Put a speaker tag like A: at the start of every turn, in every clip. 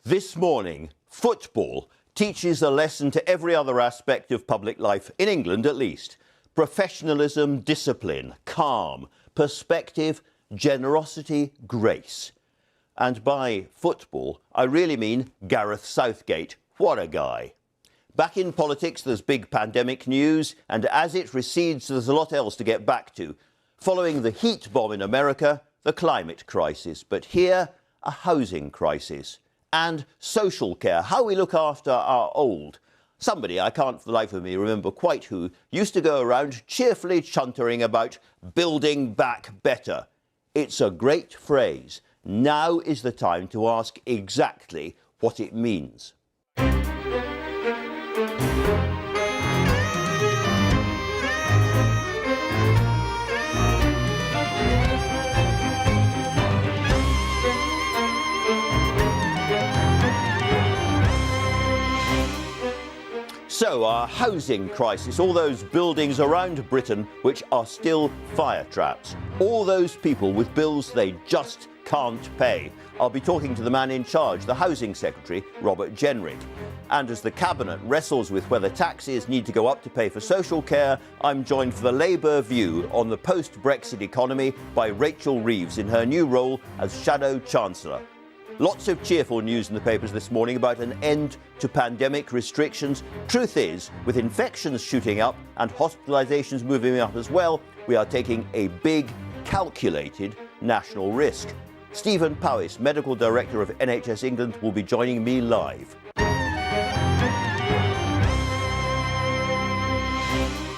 A: This morning, football teaches a lesson to every other aspect of public life, in England at least. Professionalism, discipline, calm, perspective, generosity, grace. And by football, I really mean Gareth Southgate. What a guy. Back in politics, there's big pandemic news, and as it recedes, there's a lot else to get back to. Following the heat bomb in America, the climate crisis. But here, a housing crisis. And social care, how we look after our old. Somebody, I can't for the life of me remember quite who, used to go around cheerfully chuntering about building back better. It's a great phrase. Now is the time to ask exactly what it means. So, our housing crisis, all those buildings around Britain which are still fire traps, all those people with bills they just can't pay. I'll be talking to the man in charge, the Housing Secretary, Robert Jenrick. And as the Cabinet wrestles with whether taxes need to go up to pay for social care, I'm joined for the Labour view on the post-Brexit economy by Rachel Reeves in her new role as Shadow Chancellor. Lots of cheerful news in the papers this morning about an end to pandemic restrictions. Truth is, with infections shooting up and hospitalisations moving up as well, we are taking a big, calculated national risk. Stephen Powis, Medical Director of NHS England, will be joining me live.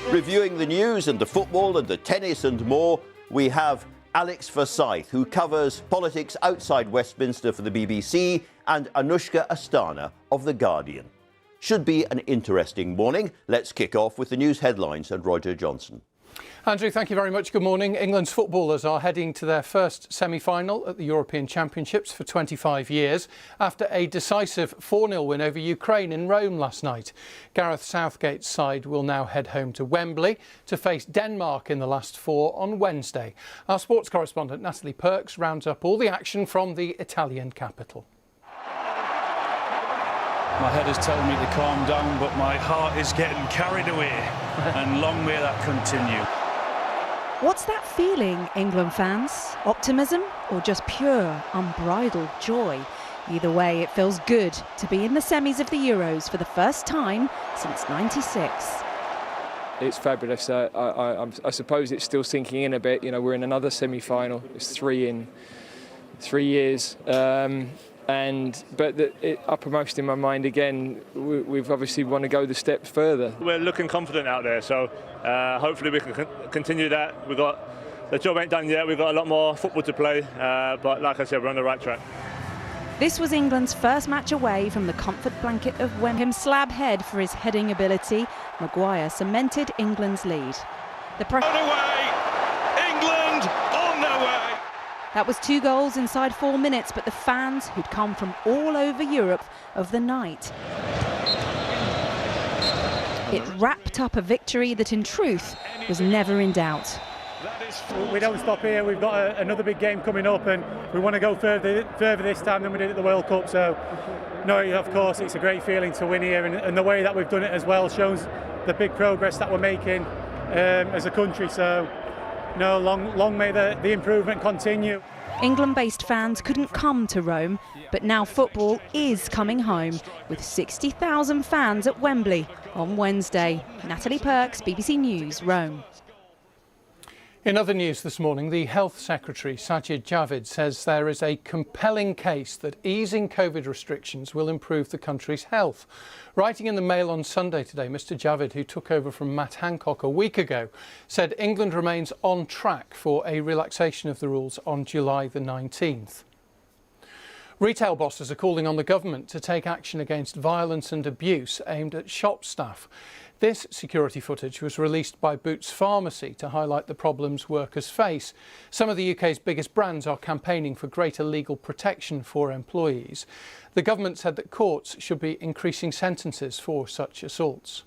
A: Reviewing the news and the football and the tennis and more, we have Alex Forsyth, who covers politics outside Westminster for the BBC, and Anushka Asthana of The Guardian. Should be an interesting morning. Let's kick off with the news headlines and Roger Johnson.
B: Andrew, thank you very much. Good morning. England's footballers are heading to their first semi-final at the European Championships for 25 years after a decisive 4-0 win over Ukraine in Rome last night. Gareth Southgate's side will now head home to Wembley to face Denmark in the last four on Wednesday. Our sports correspondent Natalie Perks rounds up all the action from the Italian capital.
C: My head is telling me to calm down, but my heart is getting carried away, and long may that continue.
D: What's that feeling, England fans? Optimism or just pure, unbridled joy? Either way, it feels good to be in the semis of the Euros for the first time since '96.
E: It's fabulous. I suppose it's still sinking in a bit. You know, we're in another semi-final. It's 3 in 3 years. But uppermost in my mind again, we've obviously want to go the steps further.
F: We're looking confident out there, so hopefully we can continue that. The job ain't done yet. We've got a lot more football to play, but like I said, we're on the right track.
D: This was England's first match away from the comfort blanket of Wembley. Slab head for his heading ability. Maguire cemented England's lead. The pressure.
C: On their way! England on their way!
D: That was 2 goals inside 4 minutes, but the fans who'd come from all over Europe of the night. It wrapped up a victory that in truth was never in doubt.
G: We don't stop here, we've got another big game coming up and we want to go further this time than we did at the World Cup. So, no, of course, it's a great feeling to win here and the way that we've done it as well shows the big progress that we're making as a country. So, no, long may the improvement continue.
D: England-based fans couldn't come to Rome, but now football is coming home with 60,000 fans at Wembley on Wednesday. Natalie Perks, BBC News, Rome.
B: In other news this morning, the Health Secretary, Sajid Javid, says there is a compelling case that easing COVID restrictions will improve the country's health. Writing in the Mail on Sunday today, Mr Javid, who took over from Matt Hancock a week ago, said England remains on track for a relaxation of the rules on July the 19th. Retail bosses are calling on the government to take action against violence and abuse aimed at shop staff. This security footage was released by Boots Pharmacy to highlight the problems workers face. Some of the UK's biggest brands are campaigning for greater legal protection for employees. The government said that courts should be increasing sentences for such assaults.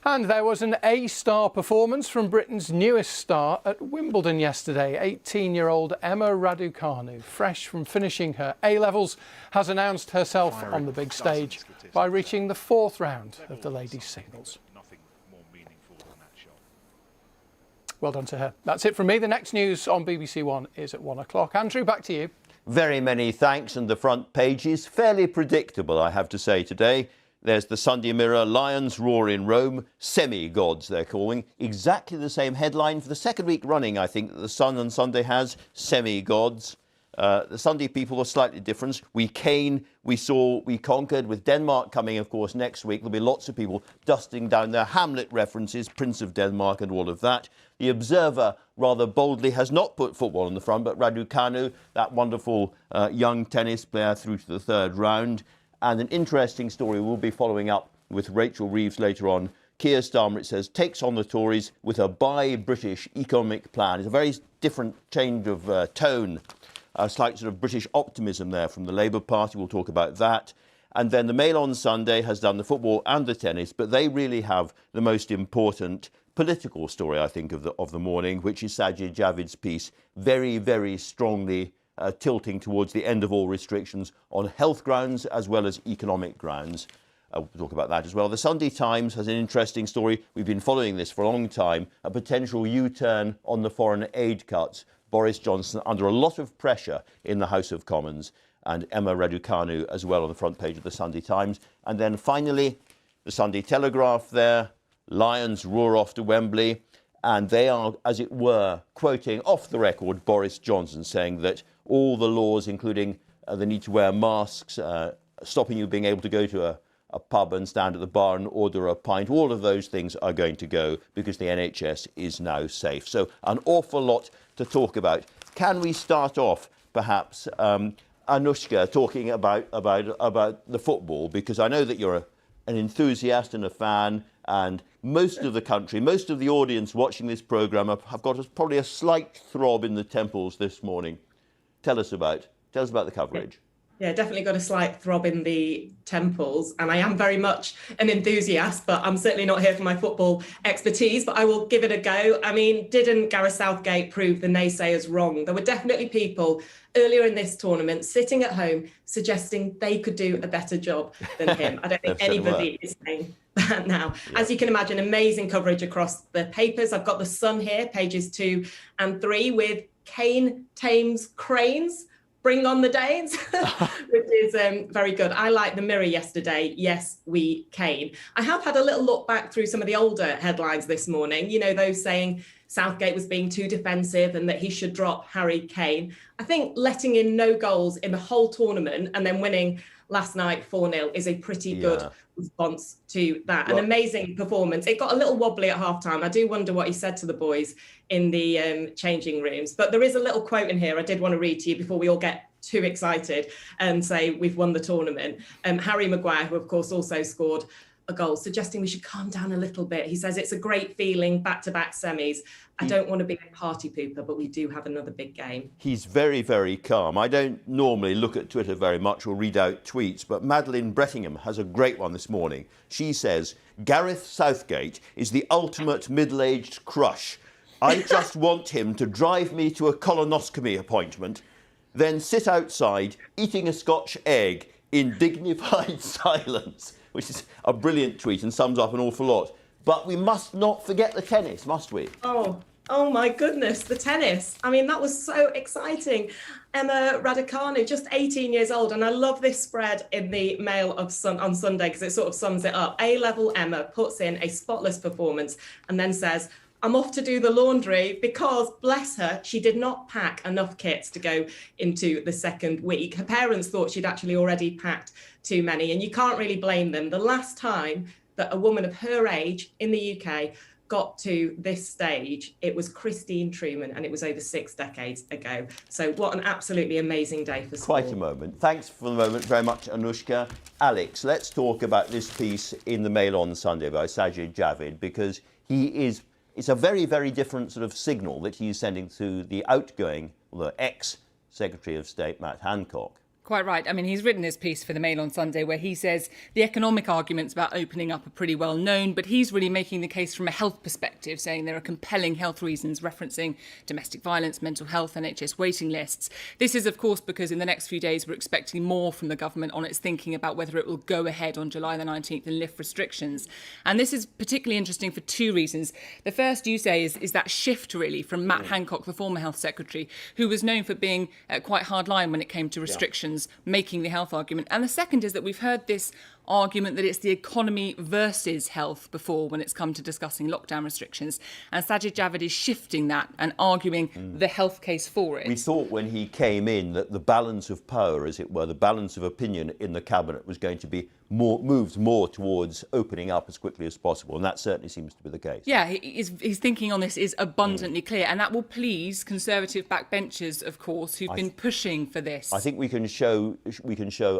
B: And there was an A-star performance from Britain's newest star at Wimbledon yesterday. 18-year-old Emma Raducanu, fresh from finishing her A-levels, has announced herself on the big stage by reaching the 4th round of the ladies' singles. Well done to her. That's it from me. The next news on BBC One is at 1 o'clock. Andrew, back to you.
A: Very many thanks, and the front page is fairly predictable, I have to say, today. There's the Sunday Mirror, Lions roar in Rome, semi-gods they're calling. Exactly the same headline for the second week running, I think, that the Sun on Sunday has, semi-gods. The Sunday people are slightly different. We conquered, with Denmark coming, of course, next week. There'll be lots of people dusting down their Hamlet references, Prince of Denmark and all of that. The Observer, rather boldly, has not put football on the front, but Raducanu, that wonderful young tennis player, through to the 3rd round. And an interesting story we'll be following up with Rachel Reeves later on. Keir Starmer, it says, takes on the Tories with a buy-British economic plan. It's a very different change of tone, a slight sort of British optimism there from the Labour Party. We'll talk about that. And then the Mail on Sunday has done the football and the tennis, but they really have the most important political story, I think, of the morning, which is Sajid Javid's piece, very, very strongly tilting towards the end of all restrictions on health grounds as well as economic grounds. We'll talk about that as well. The Sunday Times has an interesting story. We've been following this for a long time, a potential U-turn on the foreign aid cuts. Boris Johnson under a lot of pressure in the House of Commons, and Emma Raducanu as well on the front page of the Sunday Times. And then finally, the Sunday Telegraph there, Lions roar off to Wembley, and they are, as it were, quoting off the record Boris Johnson, saying that all the laws, including the need to wear masks, stopping you being able to go to a pub and stand at the bar and order a pint, all of those things are going to go because the NHS is now safe. So an awful lot to talk about. Can we start off, perhaps, Anushka, talking about the football? Because I know that you're an enthusiast and a fan, and most of the country, most of the audience watching this programme have got probably a slight throb in the temples this morning. Tell us about the coverage.
H: Yeah, definitely got a slight throb in the temples, and I am very much an enthusiast, but I'm certainly not here for my football expertise, but I will give it a go. I mean, didn't Gareth Southgate prove the naysayers wrong? There were definitely people earlier in this tournament sitting at home suggesting they could do a better job than him. I don't think anybody is saying that now. Yeah. As you can imagine, amazing coverage across the papers. I've got the Sun here, pages 2 and 3, with Kane tames cranes. Bring on the Danes, which is very good. I like the Mirror yesterday. Yes, we Kane. I have had a little look back through some of the older headlines this morning, you know, those saying Southgate was being too defensive and that he should drop Harry Kane. I think letting in no goals in the whole tournament and then winning last night 4-0 is a pretty good response to that. An amazing performance. It got a little wobbly at halftime. I do wonder what he said to the boys in the changing rooms. But there is a little quote in here I did want to read to you before we all get too excited and say we've won the tournament. Harry Maguire, who of course also scored a goal, suggesting we should calm down a little bit. He says it's a great feeling, back-to-back semis. I don't want to be a party pooper, but we do have another big game. He's very, very calm. I don't normally look at Twitter very much or read out tweets, but Madeleine Brettingham has a great one this morning. She says, Gareth Southgate is the ultimate middle-aged crush. I just want him to drive me to a colonoscopy appointment, then sit outside eating a Scotch egg in dignified silence, which is a brilliant tweet and sums up an awful lot. But we must not forget the tennis, must we? Oh my goodness, the tennis. I mean, that was so exciting. Emma Raducanu, just 18 years old. And I love this spread in the Mail on Sunday because it sort of sums it up. A-level Emma puts in a spotless performance and then says, I'm off to do the laundry because, bless her, she did not pack enough kits to go into the second week. Her parents thought she'd actually already packed too many, and you can't really blame them. The last time that a woman of her age in the UK got to this stage, it was Christine Truman, and it was over 6 decades ago. So what an absolutely amazing day for sport. Quite a moment. Thanks for the moment very much, Anushka. Alex, let's talk about this piece in the Mail on Sunday by Sajid Javid, because it's a very, very different sort of signal that he's sending to the outgoing, the ex-Secretary of State, Matt Hancock.
I: Quite right. I mean, he's written this piece for the Mail on Sunday where he says the economic arguments about opening up are pretty well known, but he's really making the case from a health perspective, saying there are compelling health reasons, referencing domestic violence, mental health, NHS waiting lists. This is, of course, because in the next few days we're expecting more from the government on its thinking about whether it will go ahead on July the 19th and lift restrictions. And this is particularly interesting for two reasons. The first, you say, is that shift, really, from Matt Hancock, the former health secretary, who was known for being quite hardline when it came to restrictions, making the health argument. And the second is that we've heard this argument that it's the economy versus health before when it's come to discussing lockdown restrictions. And Sajid Javid is shifting that and arguing the health case for it.
A: We thought when he came in that the balance of power, as it were, the balance of opinion in the cabinet was going to be moved more towards opening up as quickly as possible. And that certainly seems to be the case.
I: Yeah, his thinking on this is abundantly clear. And that will please Conservative backbenchers, of course, who've been pushing for this.
A: I think we can show,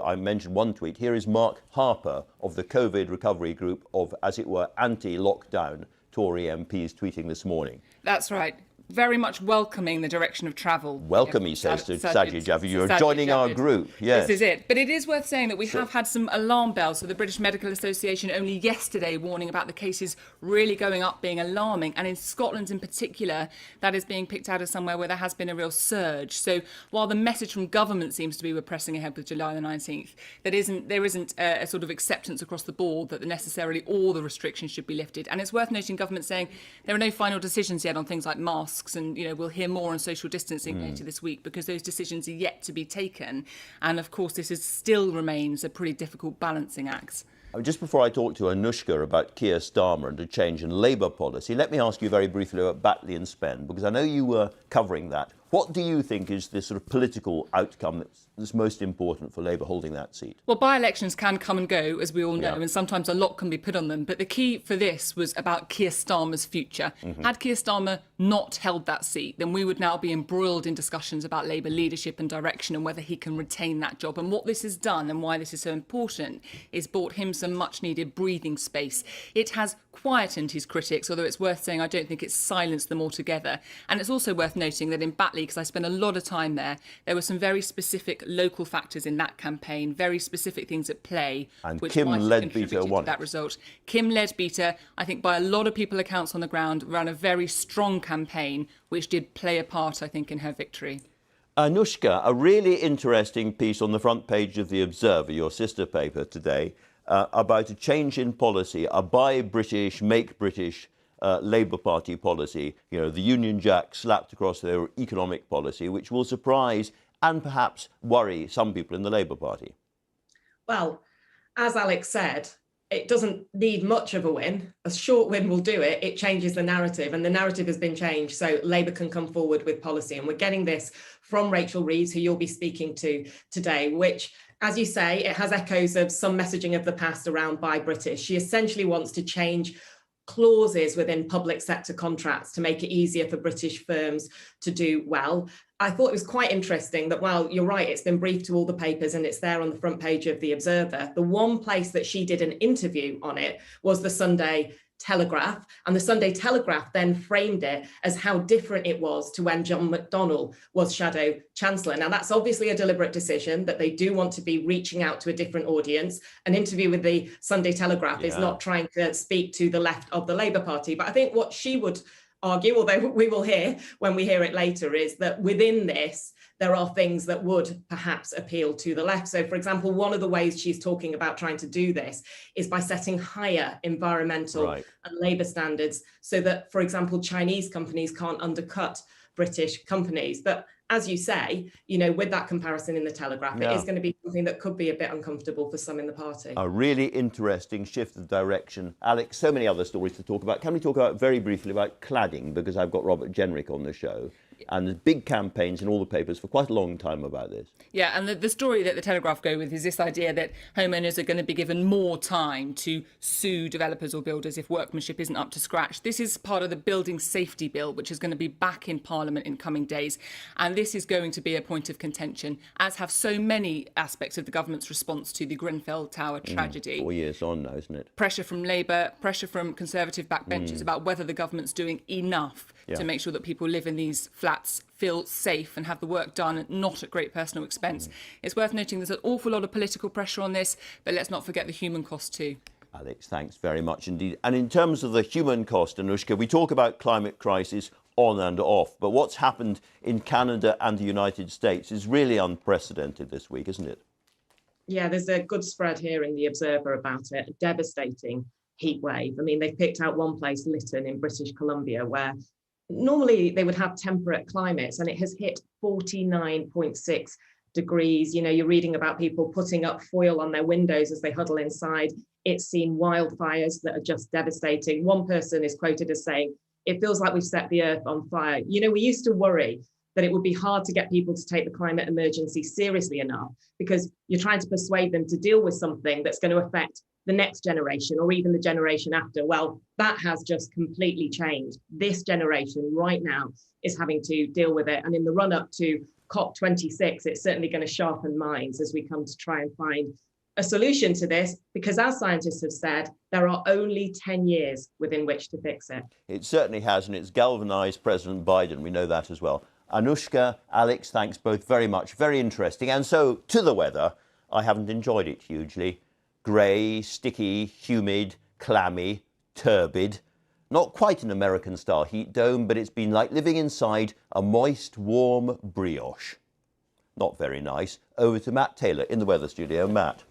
A: I mentioned one tweet. Here is Mark Harper of the COVID recovery group of, as it were, anti-lockdown Tory MPs tweeting this morning.
I: That's right. Very much welcoming the direction of travel.
A: Welcome, he says to Sajid Javid. You're joining our group. Yes.
I: This is it. But it is worth saying that we have had some alarm bells. So the British Medical Association only yesterday warning about the cases really going up, being alarming. And in Scotland in particular, that is being picked out as somewhere where there has been a real surge. So while the message from government seems to be we're pressing ahead with July the 19th, there isn't a sort of acceptance across the board that necessarily all the restrictions should be lifted. And it's worth noting government saying there are no final decisions yet on things like masks. And, we'll hear more on social distancing later this week because those decisions are yet to be taken. And, of course, this still remains a pretty difficult balancing act.
A: Just before I talk to Anushka about Keir Starmer and a change in Labour policy, let me ask you very briefly about Batley and Spen, because I know you were covering that. What do you think is the sort of political outcome that's most important for Labour holding that seat?
I: Well, by-elections can come and go, as we all know, and sometimes a lot can be put on them. But the key for this was about Keir Starmer's future. Had Keir Starmer not held that seat, then we would now be embroiled in discussions about Labour leadership and direction and whether he can retain that job. And what this has done and why this is so important is brought him some much-needed breathing space. It has quietened his critics, although it's worth saying I don't think it's silenced them altogether. And it's also worth noting that in Batley, because I spent a lot of time there were some very specific local factors in that campaign, very specific things at play,
A: and
I: which
A: Kim
I: might have contributed to that result. Kim Leadbeater, I think by a lot of people accounts on the ground, ran a very strong campaign, which did play a part, I think, in her victory.
A: Anushka, a really interesting piece on the front page of The Observer, your sister paper today, about a change in policy, a buy British, make British Labour Party policy, the Union Jack slapped across their economic policy, which will surprise and perhaps worry some people in the Labour Party.
H: Well, as Alex said, it doesn't need much of a win. A short win will do it. It changes the narrative, and the narrative has been changed. So Labour can come forward with policy. And we're getting this from Rachel Reeves, who you'll be speaking to today, which, as you say, it has echoes of some messaging of the past around Buy British. She essentially wants to change clauses within public sector contracts to make it easier for British firms to do well. I thought it was quite interesting that, while you're right, it's been briefed to all the papers and it's there on the front page of The Observer, the one place that she did an interview on it was the Sunday Telegraph, and the Sunday Telegraph then framed it as how different it was to when John McDonnell was Shadow Chancellor. Now, that's obviously a deliberate decision, that they do want to be reaching out to a different audience. An interview with the Sunday Telegraph is not trying to speak to the left of the Labour Party. But I think what she would argue, although we will hear when we hear it later, is that within this, there are things that would perhaps appeal to the left. So, for example, one of the ways she's talking about trying to do this is by setting higher environmental and labour standards so that, for example, Chinese companies can't undercut British companies. But as you say, with that comparison in the Telegraph, it is going to be something that could be a bit uncomfortable for some in the party. A
A: really interesting shift of direction. Alex, so many other stories to talk about. Can we talk about very briefly about cladding, because I've got Robert Jenrick on the show. And there's big campaigns in all the papers for quite a long time about this.
I: Yeah, and the story that the Telegraph go with is this idea that homeowners are going to be given more time to sue developers or builders if workmanship isn't up to scratch. This is part of the Building Safety Bill, which is going to be back in Parliament in coming days. And this is going to be a point of contention, as have so many aspects of the government's response to the Grenfell Tower tragedy.
A: 4 years on now, isn't it?
I: Pressure from Labour, pressure from Conservative backbenchers about whether the government's doing enough to make sure that people live in these flats feel safe and have the work done, not at great personal expense. It's worth noting there's an awful lot of political pressure on this, but let's not forget the human cost too.
A: Alex, thanks very much indeed. And in terms of the human cost, Anushka, we talk about climate crisis on and off, but what's happened in Canada and the United States is really unprecedented this week, isn't it?
H: Yeah, there's a good spread here in The Observer about it, a devastating heat wave. I mean, they've picked out one place, Lytton in British Columbia, where normally they would have temperate climates, and it has hit 49.6 degrees. You know, you're reading about people putting up foil on their windows as they huddle inside. It's seen wildfires that are just devastating. One person is quoted as saying, "It feels like we've set the earth on fire." You know, we used to worry that it would be hard to get people to take the climate emergency seriously enough because you're trying to persuade them to deal with something that's going to affect the next generation or even the generation after. Well, that has just completely changed. This generation right now is having to deal with it. And in the run up to COP26, it's certainly going to sharpen minds as we come to try and find a solution to this, because as scientists have said, there are only 10 years within which to fix it.
A: It certainly has, and it's galvanised President Biden. We know that as well. Anushka, Alex, thanks both very much. Very interesting. And so to the weather, I haven't enjoyed it hugely. Grey, sticky, humid, clammy, turbid. Not quite an American-style heat dome, but it's been like living inside a moist, warm brioche. Not very nice. Over to Matt Taylor in the weather studio. Matt.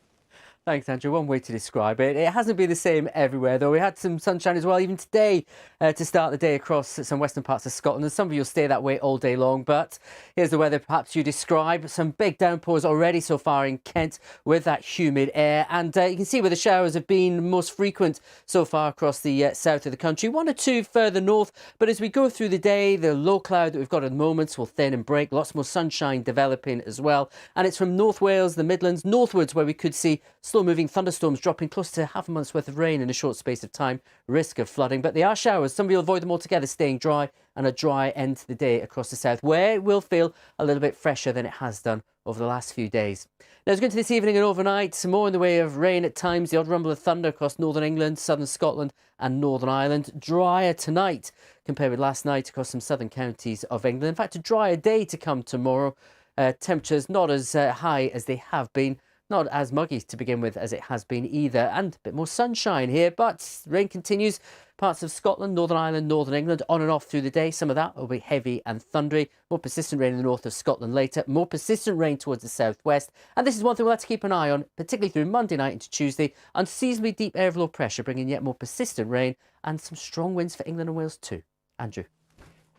J: Thanks, Andrew. One way to describe it. It hasn't been the same everywhere, though. We had some sunshine as well, even today, to start the day across some western parts of Scotland. And some of you will stay that way all day long. But here's the weather perhaps you describe. Some big downpours already so far in Kent with that humid air. And you can see where the showers have been most frequent so far across the south of the country. One or two further north. But as we go through the day, the low cloud that we've got at the moment will thin and break. Lots more sunshine developing as well. And it's from North Wales, the Midlands, northwards where we could see slow-moving thunderstorms dropping close to half a month's worth of rain in a short space of time. Risk of flooding, but they are showers. Some of you will avoid them altogether, staying dry, and a dry end to the day across the south, where it will feel a little bit fresher than it has done over the last few days. Now, as we go into this evening and overnight, some more in the way of rain at times, the odd rumble of thunder across northern England, southern Scotland and Northern Ireland. Drier tonight compared with last night across some southern counties of England. In fact, a drier day to come tomorrow. Temperatures not as high as they have been. Not as muggy to begin with as it has been either, and a bit more sunshine here, but rain continues. Parts of Scotland, Northern Ireland, Northern England, on and off through the day. Some of that will be heavy and thundery. More persistent rain in the north of Scotland later. More persistent rain towards the southwest. And this is one thing we'll have to keep an eye on, particularly through Monday night into Tuesday. Unseasonably deep air of low pressure, bringing yet more persistent rain and some strong winds for England and Wales too. Andrew.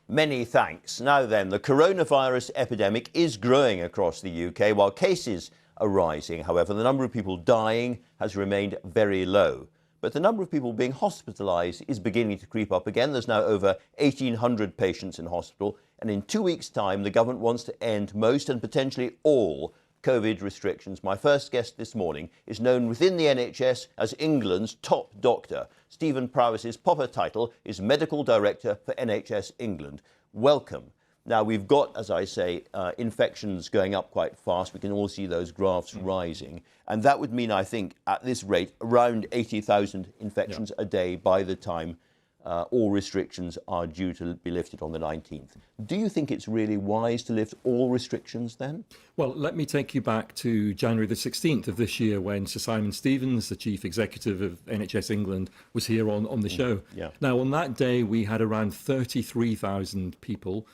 A: Many thanks. Now then, the coronavirus epidemic is growing across the UK, while cases are rising. However, the number of people dying has remained very low. But the number of people being hospitalised is beginning to creep up again. There's now over 1,800 patients in hospital. And in 2 weeks' time, the government wants to end most and potentially all COVID restrictions. My first guest this morning is known within the NHS as England's top doctor. Stephen Powis's proper title is Medical Director for NHS England. Welcome. Now, we've got, as I say, infections going up quite fast. We can all see those graphs rising. And that would mean, I think, at this rate, around 80,000 infections a day by the time all restrictions are due to be lifted on the 19th. Do you think it's really wise to lift all restrictions then?
K: Well, let me take you back to January the 16th of this year when Sir Simon Stevens, the Chief Executive of NHS England, was here on the show.
A: Yeah.
K: Now, on that day, we had around 33,000 people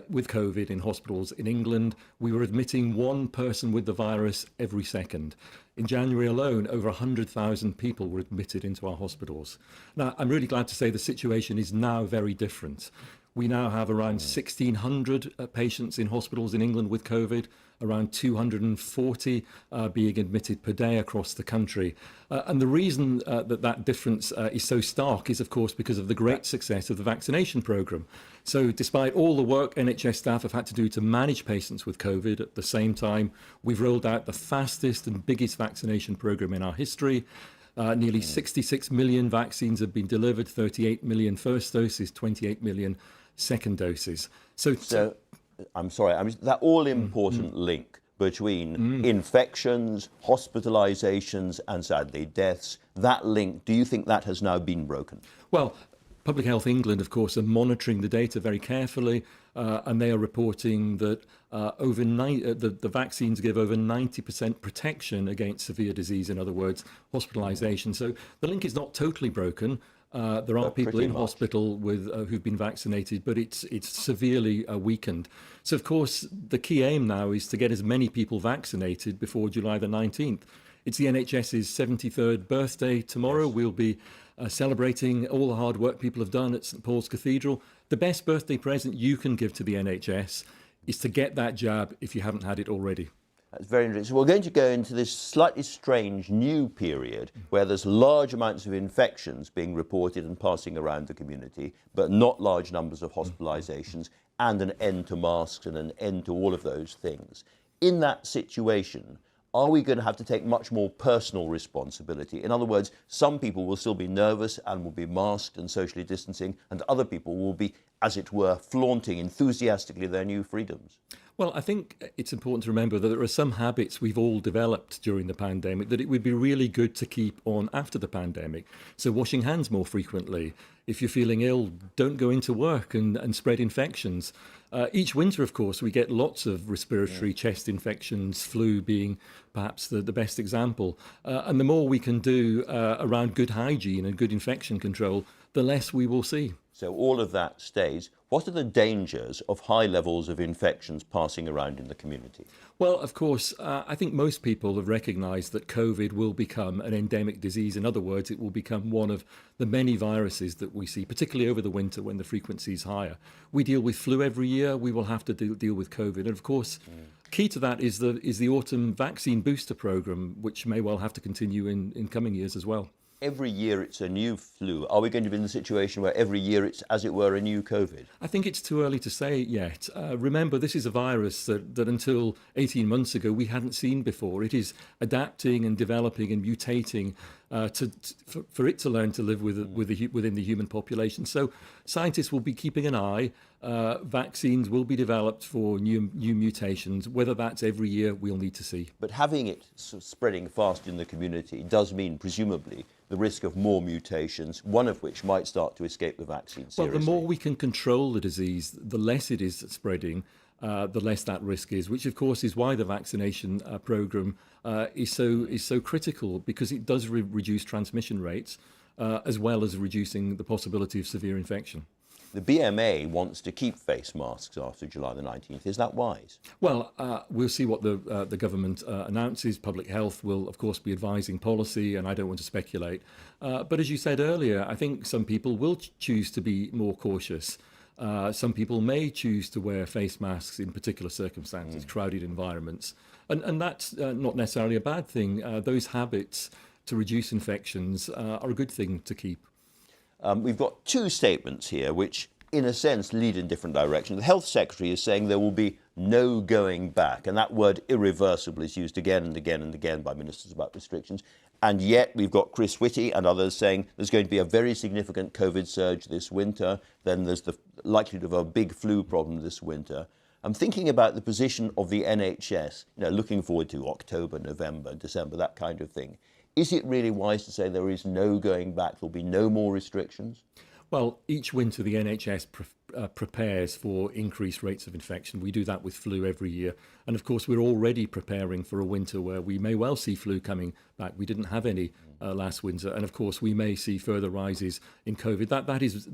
K: with COVID in hospitals in England. We were admitting one person with the virus every second. In January alone, over 100,000 people were admitted into our hospitals. Now, I'm really glad to say the situation is now very different. We now have around 1,600 patients in hospitals in England with COVID, around 240 being admitted per day across the country. And the reason that difference is so stark is, of course, because of the great success of the vaccination programme. So despite all the work NHS staff have had to do to manage patients with COVID, at the same time, we've rolled out the fastest and biggest vaccination programme in our history. Nearly 66 million vaccines have been delivered, 38 million first doses, 28 million second doses. So
A: I'm sorry, that all-important link between infections, hospitalisations and sadly deaths, that link, do you think that has now been broken?
K: Well, Public Health England, of course, are monitoring the data very carefully, and they are reporting that the vaccines give over 90% protection against severe disease, in other words, hospitalisation. So the link is not totally broken. There are people in hospital with who've been vaccinated, but it's severely weakened. So, of course, the key aim now is to get as many people vaccinated before July the 19th. It's the NHS's 73rd birthday tomorrow. Yes. We'll be celebrating all the hard work people have done at St Paul's Cathedral. The best birthday present you can give to the NHS is to get that jab if you haven't had it already.
A: That's very interesting. So we're going to go into this slightly strange new period where there's large amounts of infections being reported and passing around the community, but not large numbers of hospitalisations, and an end to masks and an end to all of those things. In that situation, are we going to have to take much more personal responsibility? In other words, some people will still be nervous and will be masked and socially distancing, and other people will be, as it were, flaunting enthusiastically their new freedoms.
K: Well, I think it's important to remember that there are some habits we've all developed during the pandemic that it would be really good to keep on after the pandemic. So washing hands more frequently. If you're feeling ill, don't go into work and spread infections. Each winter, of course, we get lots of respiratory chest infections, flu being perhaps the best example. And the more we can do around good hygiene and good infection control, the less we will see.
A: So all of that stays. What are the dangers of high levels of infections passing around in the community?
K: Well, of course, I think most people have recognised that COVID will become an endemic disease. In other words, it will become one of the many viruses that we see, particularly over the winter when the frequency is higher. We deal with flu every year. We will have to deal with COVID. And of course, key to that is the autumn vaccine booster programme, which may well have to continue in coming years as well.
A: Every year it's a new flu. Are we going to be in the situation where every year it's, as it were, a new COVID?
K: I think it's too early to say yet. Remember, this is a virus that until 18 months ago we hadn't seen before. It is adapting and developing and mutating for it to learn to live within the human population. So scientists will be keeping an eye. Vaccines will be developed for new mutations. Whether that's every year, we'll need to see.
A: But having it spreading fast in the community does mean, presumably, the risk of more mutations, one of which might start to escape the vaccine seriously.
K: Well, the more we can control the disease, the less it is spreading, the less that risk is, which of course is why the vaccination programme is so critical, because it does reduce transmission rates as well as reducing the possibility of severe infection.
A: The BMA wants to keep face masks after July the 19th. Is that wise?
K: Well, we'll see what the government announces. Public Health will, of course, be advising policy, and I don't want to speculate. But as you said earlier, I think some people will choose to be more cautious. Some people may choose to wear face masks in particular circumstances, crowded environments. And that's not necessarily a bad thing. Those habits to reduce infections are a good thing to keep.
A: We've got two statements here which, in a sense, lead in different directions. The Health Secretary is saying there will be no going back, and that word irreversible is used again and again and again by ministers about restrictions. And yet we've got Chris Whitty and others saying there's going to be a very significant COVID surge this winter, then there's the likelihood of a big flu problem this winter. I'm thinking about the position of the NHS, looking forward to October, November, December, that kind of thing. Is it really wise to say there is no going back, there'll be no more restrictions?
K: Well, each winter the NHS prepares for increased rates of infection. We do that with flu every year. And of course, we're already preparing for a winter where we may well see flu coming back. We didn't have any last winter. And of course, we may see further rises in COVID. That is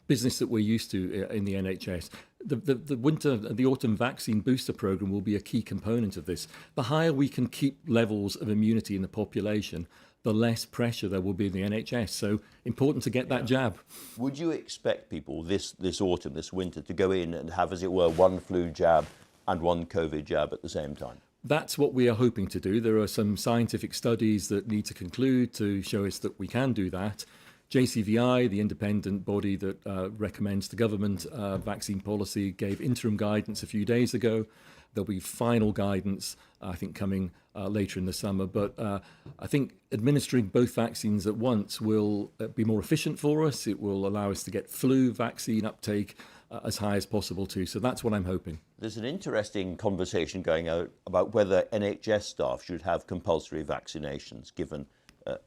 K: business that we're used to in the NHS. The autumn vaccine booster programme will be a key component of this. The higher we can keep levels of immunity in the population, the less pressure there will be in the NHS. So important to get that jab.
A: Would you expect people this autumn, this winter, to go in and have, as it were, one flu jab and one COVID jab at the same time?
K: That's what we are hoping to do. There are some scientific studies that need to conclude to show us that we can do that. JCVI, the independent body that recommends the government vaccine policy, gave interim guidance a few days ago. There'll be final guidance, I think, coming later in the summer. But I think administering both vaccines at once will be more efficient for us. It will allow us to get flu vaccine uptake as high as possible too. So that's what I'm hoping.
A: There's an interesting conversation going out about whether NHS staff should have compulsory vaccinations given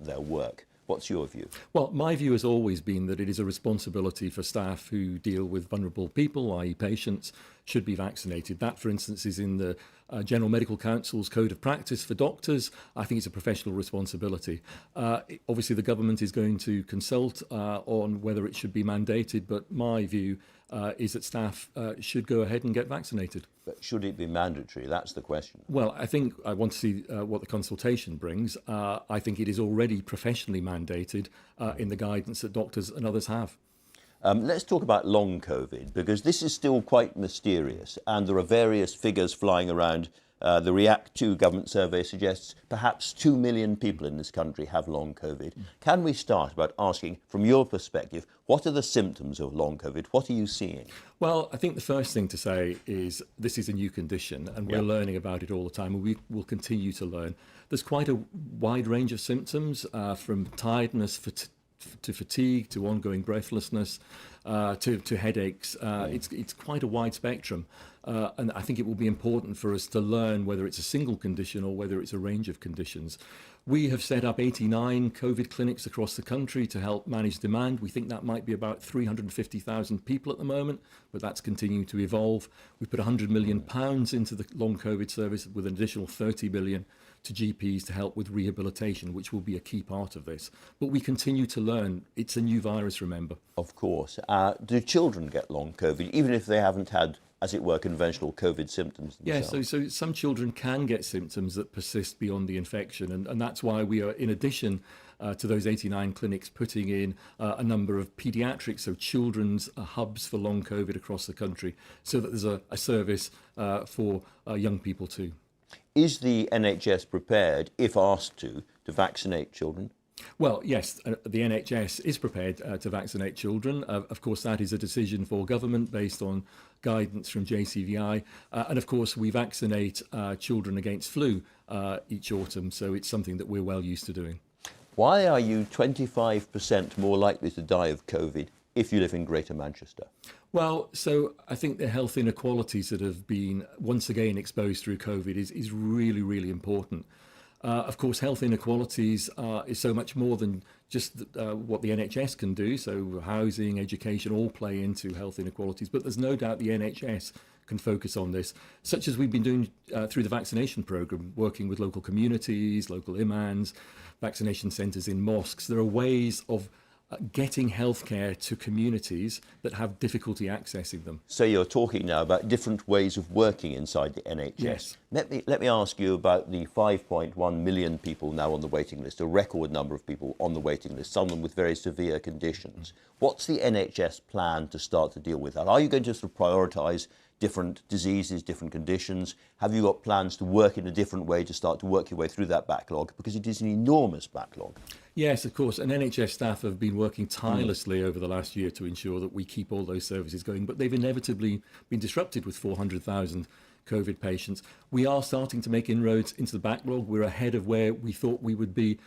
A: their work. What's your view?
K: Well, my view has always been that it is a responsibility for staff who deal with vulnerable people, i.e. patients, should be vaccinated. That, for instance, is in the General Medical Council's Code of Practice for doctors. I think it's a professional responsibility. Obviously, the government is going to consult on whether it should be mandated, but my view is that staff should go ahead and get vaccinated.
A: But should it be mandatory? That's the question.
K: Well, I think I want to see what the consultation brings. I think it is already professionally mandated in the guidance that doctors and others have.
A: Let's talk about long COVID, because this is still quite mysterious, and there are various figures flying around. The React2 government survey suggests perhaps 2 million people in this country have long COVID. Can we start about asking, from your perspective, what are the symptoms of long COVID? What are you seeing?
K: Well, I think the first thing to say is this is a new condition, and we're learning about it all the time, and we will continue to learn. There's quite a wide range of symptoms, from tiredness to fatigue, to ongoing breathlessness, to headaches. It's quite a wide spectrum. And I think it will be important for us to learn whether it's a single condition or whether it's a range of conditions. We have set up 89 COVID clinics across the country to help manage demand. We think that might be about 350,000 people at the moment, but that's continuing to evolve. We put £100 million into the long COVID service with an additional 30 million to GPs to help with rehabilitation, which will be a key part of this. But we continue to learn. It's a new virus, remember.
A: Of course. Do children get long COVID, even if they haven't had, as it were, conventional COVID symptoms themselves?
K: Yes, so some children can get symptoms that persist beyond the infection, and that's why we are, in addition to those 89 clinics, putting in a number of paediatrics, so children's hubs for long COVID across the country, so that there's a service for young people too.
A: Is the NHS prepared, if asked to vaccinate children?
K: Well, yes, the NHS is prepared to vaccinate children. Of course, that is a decision for government based on guidance from JCVI. And of course, we vaccinate children against flu each autumn, so it's something that we're well used to doing.
A: Why are you 25% more likely to die of COVID if you live in Greater Manchester?
K: Well, so I think the health inequalities that have been once again exposed through COVID is really, really important. Of course, health inequalities is so much more than just what the NHS can do. So housing, education all play into health inequalities. But there's no doubt the NHS can focus on this, such as we've been doing through the vaccination programme, working with local communities, local imams, vaccination centres in mosques. There are ways of getting healthcare to communities that have difficulty accessing them.
A: So you're talking now about different ways of working inside the NHS.
K: Yes.
A: Let me ask you about the 5.1 million people now on the waiting list, a record number of people on the waiting list, some of them with very severe conditions. What's the NHS plan to start to deal with that? Are you going to sort of prioritise different diseases, different conditions? Have you got plans to work in a different way to start to work your way through that backlog? Because it is an enormous backlog.
K: Yes, of course. And NHS staff have been working tirelessly over the last year to ensure that we keep all those services going. But they've inevitably been disrupted with 400,000 COVID patients. We are starting to make inroads into the backlog. We're ahead of where we thought we would be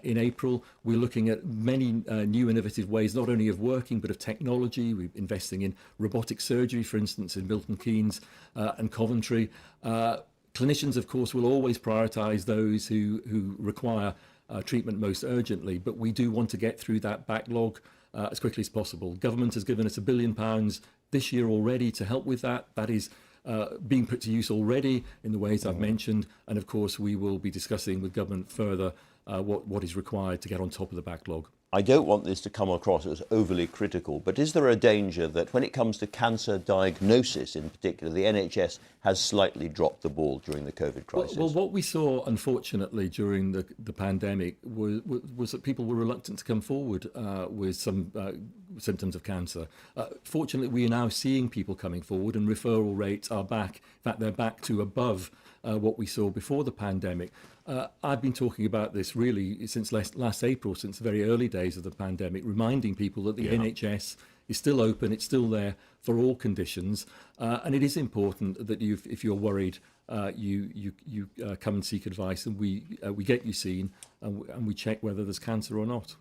K: in April. We're looking at many new innovative ways, not only of working, but of technology. We're investing in robotic surgery, for instance, in Milton Keynes and Coventry. Clinicians, of course, will always prioritise those who require treatment most urgently, but we do want to get through that backlog as quickly as possible. Government has given us £1 billion this year already to help with that. That is being put to use already in the ways I've mentioned, and of course we will be discussing with government further what is required to get on top of the backlog.
A: I don't want this to come across as overly critical, but is there a danger that when it comes to cancer diagnosis in particular, the NHS has slightly dropped the ball during the COVID crisis?
K: Well, what we saw, unfortunately, during the pandemic was that people were reluctant to come forward with some symptoms of cancer. Fortunately, we are now seeing people coming forward, and referral rates are back. In fact, they're back to above what we saw before the pandemic. I've been talking about this really since last April, since the very early days of the pandemic, reminding people that the NHS is still open, it's still there for all conditions, and it is important that if you're worried, you come and seek advice, and we get you seen, and we check whether there's cancer or not.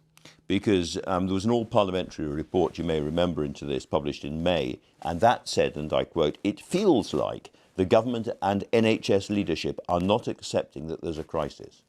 A: Because there was an all-parliamentary report, you may remember, into this, published in May, and that said, and I quote, "It feels like the government and NHS leadership are not accepting that there's a crisis."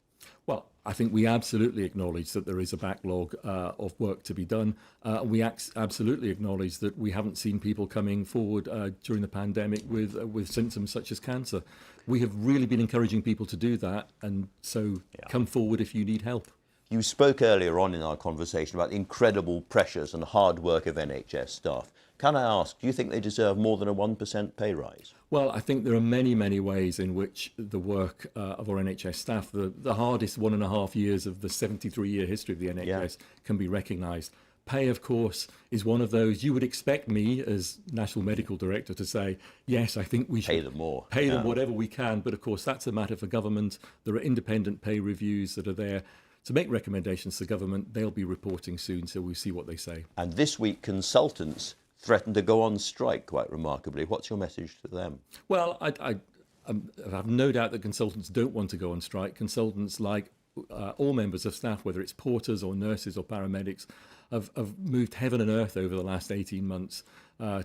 K: Well, I think we absolutely acknowledge that there is a backlog of work to be done. We absolutely acknowledge that we haven't seen people coming forward during the pandemic with symptoms such as cancer. We have really been encouraging people to do that, and so come forward if you need help.
A: You spoke earlier on in our conversation about the incredible pressures and hard work of NHS staff. Can I ask, do you think they deserve more than a 1% pay rise?
K: Well, I think there are many, many ways in which the work of our NHS staff, the hardest 1.5 years of the 73-year history of the NHS, can be recognised. Pay, of course, is one of those. You would expect me, as National Medical Director, to say, yes, I think we should
A: pay them more.
K: Pay them whatever we can. But, of course, that's a matter for government. There are independent pay reviews that are there to make recommendations to government. They'll be reporting soon, so we'll see what they say.
A: And this week, consultants threatened to go on strike, quite remarkably. What's your message to them?
K: Well, I have no doubt that consultants don't want to go on strike. Consultants, like all members of staff, whether it's porters or nurses or paramedics, have moved heaven and earth over the last 18 months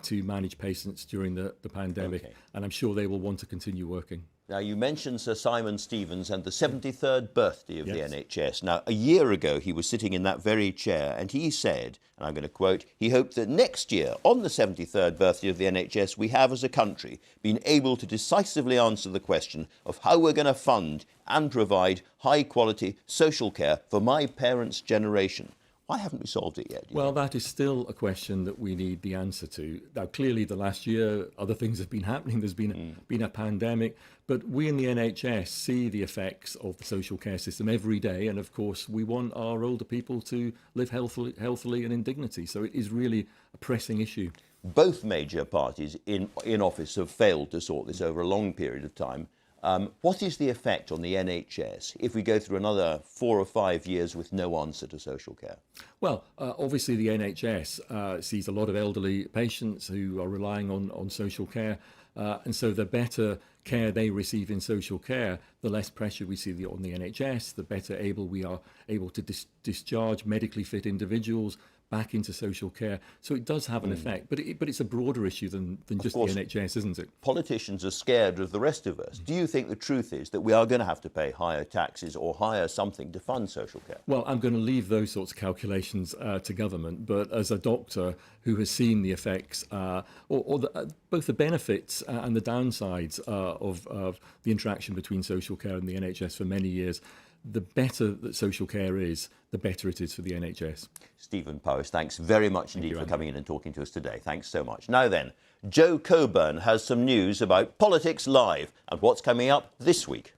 K: to manage patients during the pandemic. And I'm sure they will want to continue working.
A: Now, you mentioned Sir Simon Stevens and the 73rd birthday of the NHS. Now, a year ago, he was sitting in that very chair and he said, and I'm going to quote, he hoped that next year, on the 73rd birthday of the NHS, we have, as a country, been able to decisively answer the question of how we're going to fund and provide high-quality social care for my parents' generation. Why haven't we solved it yet?
K: Well, that is still a question that we need the answer to. Now, clearly, the last year, other things have been happening. There's been a pandemic. But we in the NHS see the effects of the social care system every day. And, of course, we want our older people to live healthily and in dignity. So it is really a pressing issue.
A: Both major parties in office have failed to sort this over a long period of time. What is the effect on the NHS if we go through another 4 or 5 years with no answer to social care?
K: Well, obviously the NHS sees a lot of elderly patients who are relying on social care. And so the better care they receive in social care, the less pressure we see on the NHS, the better we are able to discharge medically fit individuals back into social care. So it does have an effect, but it's a broader issue than just the NHS, isn't it?
A: Politicians are scared of the rest of us. Do you think the truth is that we are going to have to pay higher taxes or hire something to fund social care?
K: Well, I'm going to leave those sorts of calculations to government, but as a doctor who has seen the effects, both the benefits and the downsides of the interaction between social care and the NHS for many years, the better that social care is, the better it is for the NHS.
A: Stephen Powis, thanks very much indeed for coming in and talking to us today. Thanks so much. Now then, Joe Coburn has some news about Politics Live and what's coming up this week.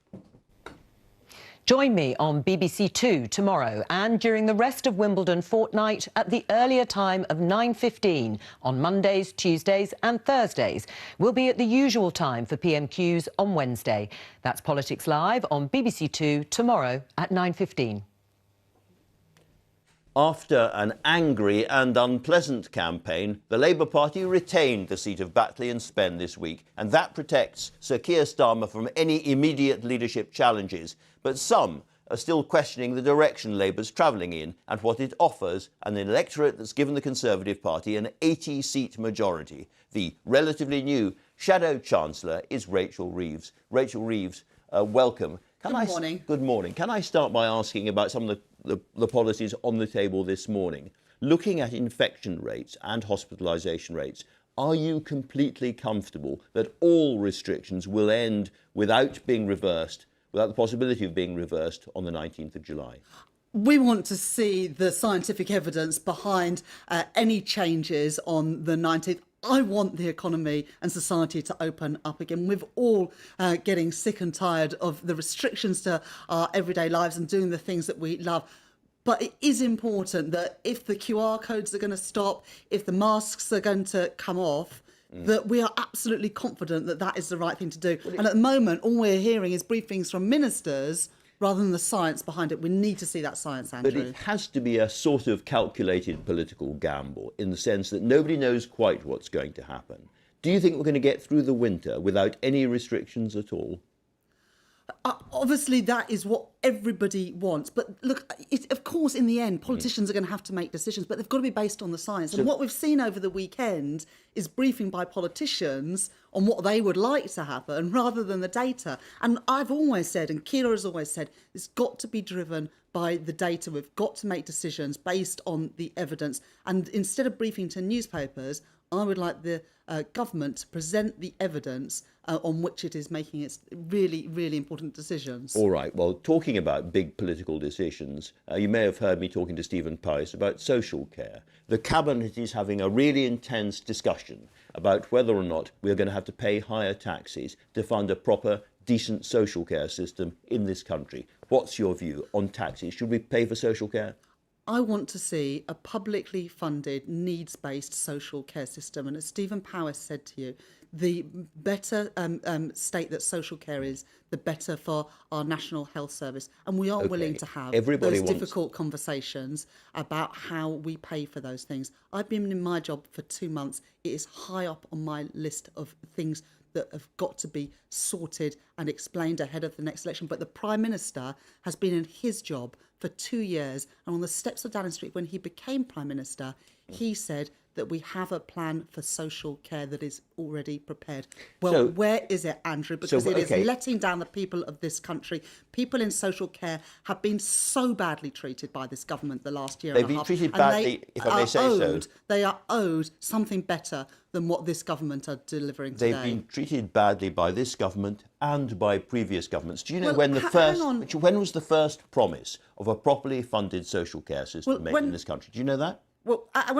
L: Join me on BBC Two tomorrow and during the rest of Wimbledon fortnight at the earlier time of 9:15 on Mondays, Tuesdays and Thursdays. We'll be at the usual time for PMQs on Wednesday. That's Politics Live on BBC Two tomorrow at 9:15.
A: After an angry and unpleasant campaign, the Labour Party retained the seat of Batley and Spen this week, and that protects Sir Keir Starmer from any immediate leadership challenges. But some are still questioning the direction Labour's travelling in and what it offers an electorate that's given the Conservative Party an 80-seat majority. The relatively new Shadow Chancellor is Rachel Reeves. Rachel Reeves, welcome.
M: Good morning.
A: Good morning. Can I start by asking about some of the policies on the table this morning? Looking at infection rates and hospitalisation rates, are you completely comfortable that all restrictions will end without being reversed, without the possibility of being reversed on the 19th of July?
M: We want to see the scientific evidence behind any changes on the 19th. I want the economy and society to open up again. We're all getting sick and tired of the restrictions to our everyday lives and doing the things that we love. But it is important that if the QR codes are going to stop, if the masks are going to come off, that we are absolutely confident that that is the right thing to do. And at the moment, all we're hearing is briefings from ministers rather than the science behind it. We need to see that science, Andrew.
A: But it has to be a sort of calculated political gamble in the sense that nobody knows quite what's going to happen. Do you think we're going to get through the winter without any restrictions at all?
M: Obviously, that is what everybody wants. But look, of course, in the end, politicians are going to have to make decisions, but they've got to be based on the science. And what we've seen over the weekend is briefing by politicians on what they would like to happen rather than the data. And I've always said, and Keir has always said, it's got to be driven by the data. We've got to make decisions based on the evidence. And instead of briefing to newspapers, I would like the government to present the evidence on which it is making its really, really important decisions.
A: All right. Well, talking about big political decisions, you may have heard me talking to Stephen Powis about social care. The Cabinet is having a really intense discussion about whether or not we're going to have to pay higher taxes to fund a proper, decent social care system in this country. What's your view on taxes? Should we pay for social care?
M: I want to see a publicly funded, needs-based social care system. And as Stephen Powis said to you, the better state that social care is, the better for our National Health Service. And we are willing to have those difficult conversations about how we pay for those things. I've been in my job for 2 months. It is high up on my list of things that have got to be sorted and explained ahead of the next election. But the Prime Minister has been in his job for 2 years. And on the steps of Downing Street, when he became Prime Minister, he said that we have a plan for social care that is already prepared. Well, so, where is it, Andrew? Because it is letting down the people of this country. People in social care have been so badly treated by this government the last year and a half.
A: They've been treated badly, if I may say so.
M: They are owed something better than what this government are delivering today.
A: They've been treated badly by this government and by previous governments. Do you know when was the first promise of a properly funded social care system made in this country? Do you know that?
M: Well, I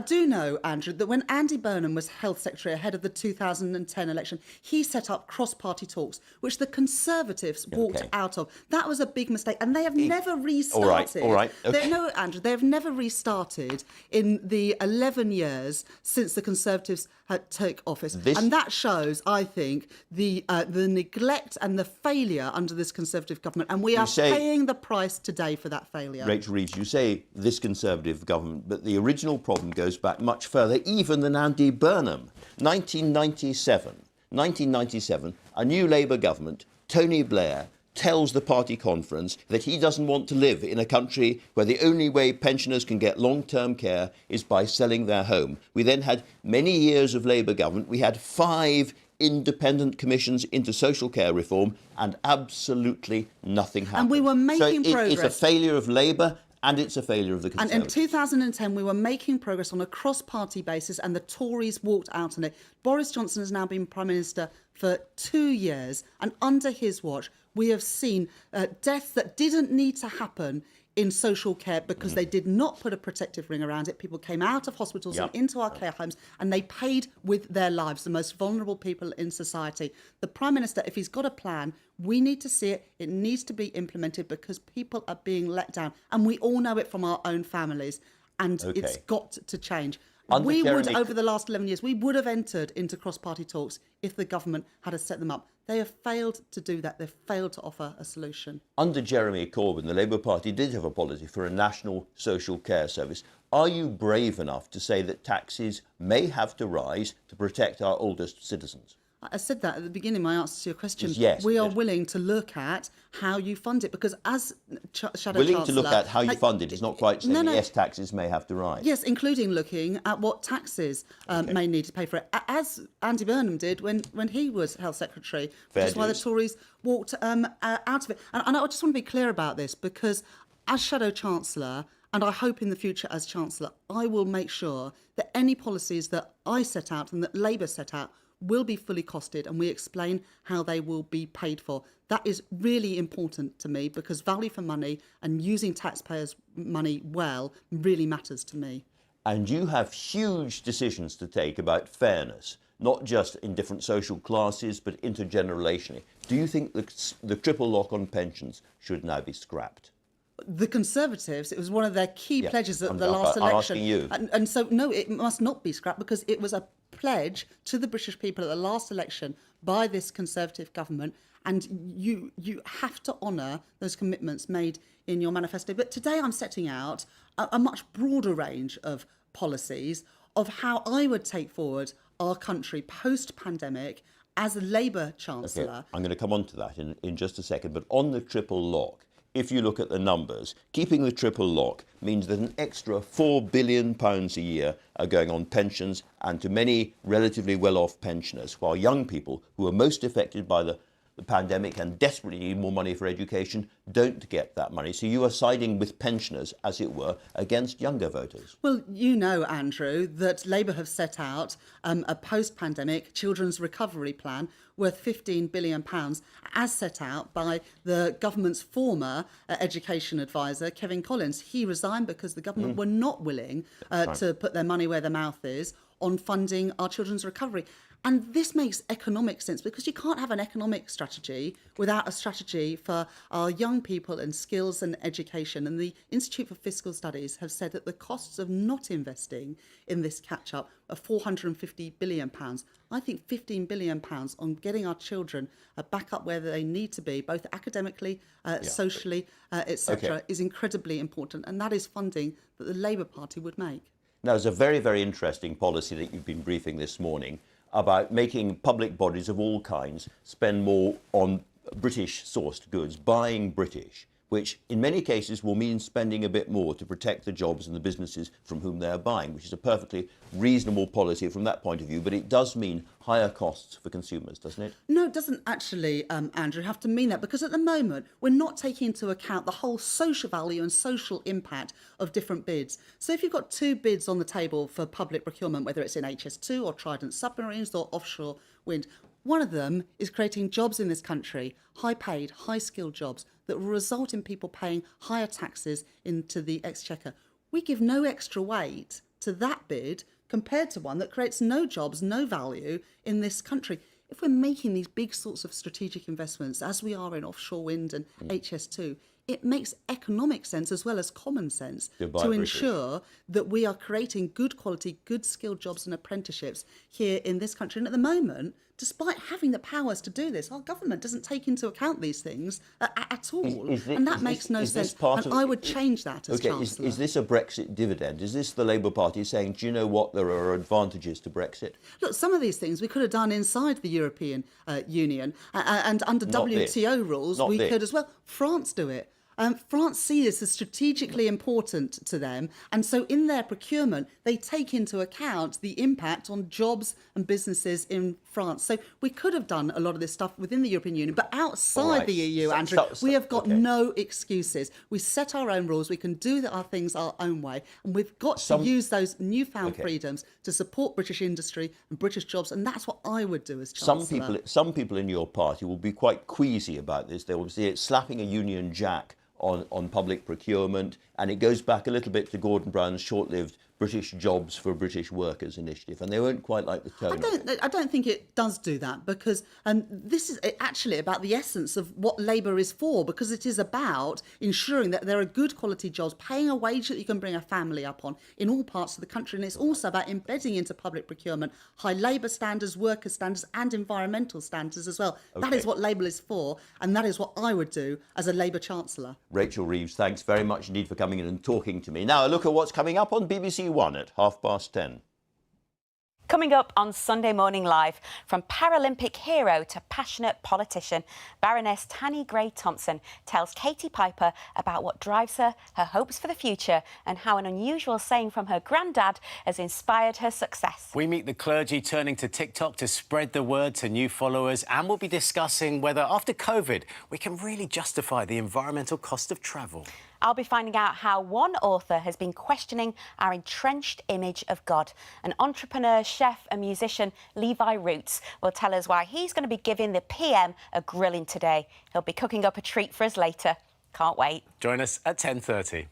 M: do know, Andrew, that when Andy Burnham was Health Secretary ahead of the 2010 election, he set up cross-party talks, which the Conservatives walked out of. That was a big mistake, and they have never restarted.
A: All right. Okay.
M: No, Andrew, they have never restarted in the 11 years since the Conservatives had took office. And that shows, I think, the neglect and the failure under this Conservative government, and we are paying the price today for that failure.
A: Rachel Reeves, you say this Conservative government, but the original problem goes back much further, even than Andy Burnham. 1997, a new Labour government, Tony Blair, tells the party conference that he doesn't want to live in a country where the only way pensioners can get long-term care is by selling their home. We then had many years of Labour government. We had 5 independent commissions into social care reform, and absolutely nothing happened.
M: And we were making progress.
A: It's a failure of Labour, and it's a failure of the Conservatives.
M: And in 2010, we were making progress on a cross-party basis, and the Tories walked out on it. Boris Johnson has now been Prime Minister for 2 years, and under his watch, we have seen deaths that didn't need to happen in social care because they did not put a protective ring around it. People came out of hospitals and into our care homes, and they paid with their lives, the most vulnerable people in society. The Prime Minister, if he's got a plan, we need to see it. It needs to be implemented because people are being let down. And we all know it from our own families. And it's got to change. Over the last 11 years, we would have entered into cross-party talks if the government had set them up. They have failed to do that. They've failed to offer a solution.
A: Under Jeremy Corbyn, the Labour Party did have a policy for a national social care service. Are you brave enough to say that taxes may have to rise to protect our oldest citizens?
M: I said that at the beginning, my answer to your question.
A: Yes,
M: we are willing to look at how you fund it, because as Shadow Chancellor...
A: Willing to look at how you fund it is not quite saying yes, taxes may have to rise.
M: Yes, including looking at what taxes may need to pay for it, as Andy Burnham did when he was Health Secretary, which is why the Tories walked out of it. And I just want to be clear about this, because as Shadow Chancellor, and I hope in the future as Chancellor, I will make sure that any policies that I set out and that Labour set out will be fully costed, and we explain how they will be paid for. That is really important to me, because value for money and using taxpayers' money well really matters to me.
A: And you have huge decisions to take about fairness, not just in different social classes, but intergenerationally. Do you think the triple lock on pensions should now be scrapped?
M: The Conservatives, it was one of their key pledges at the last election.
A: I'm asking you.
M: And so, no, it must not be scrapped, because it was a pledge to the British people at the last election by this Conservative government, and you have to honour those commitments made in your manifesto. But today I'm setting out a much broader range of policies of how I would take forward our country post-pandemic as a Labour chancellor...
A: Okay, I'm going to come on to that in just a second, but on the triple lock, if you look at the numbers, keeping the triple lock means that an extra £4 billion a year are going on pensions and to many relatively well-off pensioners, while young people who are most affected by the pandemic and desperately need more money for education don't get that money. So you are siding with pensioners, as it were, against younger voters.
M: Well, you know, Andrew, that Labour have set out a post-pandemic children's recovery plan worth £15 billion, as set out by the government's former education advisor, Kevin Collins. He resigned because the government were not willing to put their money where their mouth is on funding our children's recovery. And this makes economic sense because you can't have an economic strategy without a strategy for our young people and skills and education. And the Institute for Fiscal Studies have said that the costs of not investing in this catch-up are £450 billion. I think £15 billion on getting our children back up where they need to be, both academically, socially, etc., is incredibly important. And that is funding that the Labour Party would make.
A: Now, there's a very, very interesting policy that you've been briefing this morning about making public bodies of all kinds spend more on British-sourced goods, buying British, which in many cases will mean spending a bit more to protect the jobs and the businesses from whom they're buying, which is a perfectly reasonable policy from that point of view, but it does mean higher costs for consumers, doesn't it?
M: No, it doesn't actually, Andrew, have to mean that, because at the moment we're not taking into account the whole social value and social impact of different bids. So if you've got two bids on the table for public procurement, whether it's in HS2 or Trident submarines or offshore wind, one of them is creating jobs in this country, high-paid, high-skilled jobs that will result in people paying higher taxes into the exchequer. We give no extra weight to that bid compared to one that creates no jobs, no value in this country. If we're making these big sorts of strategic investments, as we are in offshore wind and HS2, it makes economic sense as well as common sense to ensure that we are creating good quality, good skilled jobs and apprenticeships here in this country. And at the moment, despite having the powers to do this, our government doesn't take into account these things at all. And that makes no sense. And I would change that as Chancellor.
A: Is this a Brexit dividend? Is this the Labour Party saying, do you know what, there are advantages to Brexit?
M: Look, some of these things we could have done inside the European Union and under WTO rules we could as well. France do it. France see this as strategically important to them, and so in their procurement they take into account the impact on jobs and businesses in France. So we could have done a lot of this stuff within the European Union, but outside the EU, Andrew, we have got no excuses. We set our own rules, we can do our things our own way, and we've got to use those newfound freedoms to support British industry and British jobs, and that's what I would do as Chancellor.
A: Some people in your party will be quite queasy about this. They will see it slapping a Union Jack on public procurement, and it goes back a little bit to Gordon Brown's short-lived British Jobs for British Workers initiative, and they won't quite like the tone.
M: I don't think it does do that, because this is actually about the essence of what Labour is for, because it is about ensuring that there are good quality jobs, paying a wage that you can bring a family up on in all parts of the country, and it's also about embedding into public procurement high labour standards, worker standards and environmental standards as well. That is what Labour is for, and that is what I would do as a Labour Chancellor.
A: Rachel Reeves, thanks very much indeed for coming in and talking to me. Now a look at what's coming up on BBC One at 10:30.
N: Coming up on Sunday Morning Live, from Paralympic hero to passionate politician, Baroness Tanni Gray-Thompson tells Katie Piper about what drives her, her hopes for the future, and how an unusual saying from her granddad has inspired her success.
O: We meet the clergy turning to TikTok to spread the word to new followers, and we'll be discussing whether after COVID we can really justify the environmental cost of travel.
N: I'll be finding out how one author has been questioning our entrenched image of God. An entrepreneur, chef and musician, Levi Roots, will tell us why he's going to be giving the PM a grilling today. He'll be cooking up a treat for us later. Can't wait.
O: Join us at 10:30.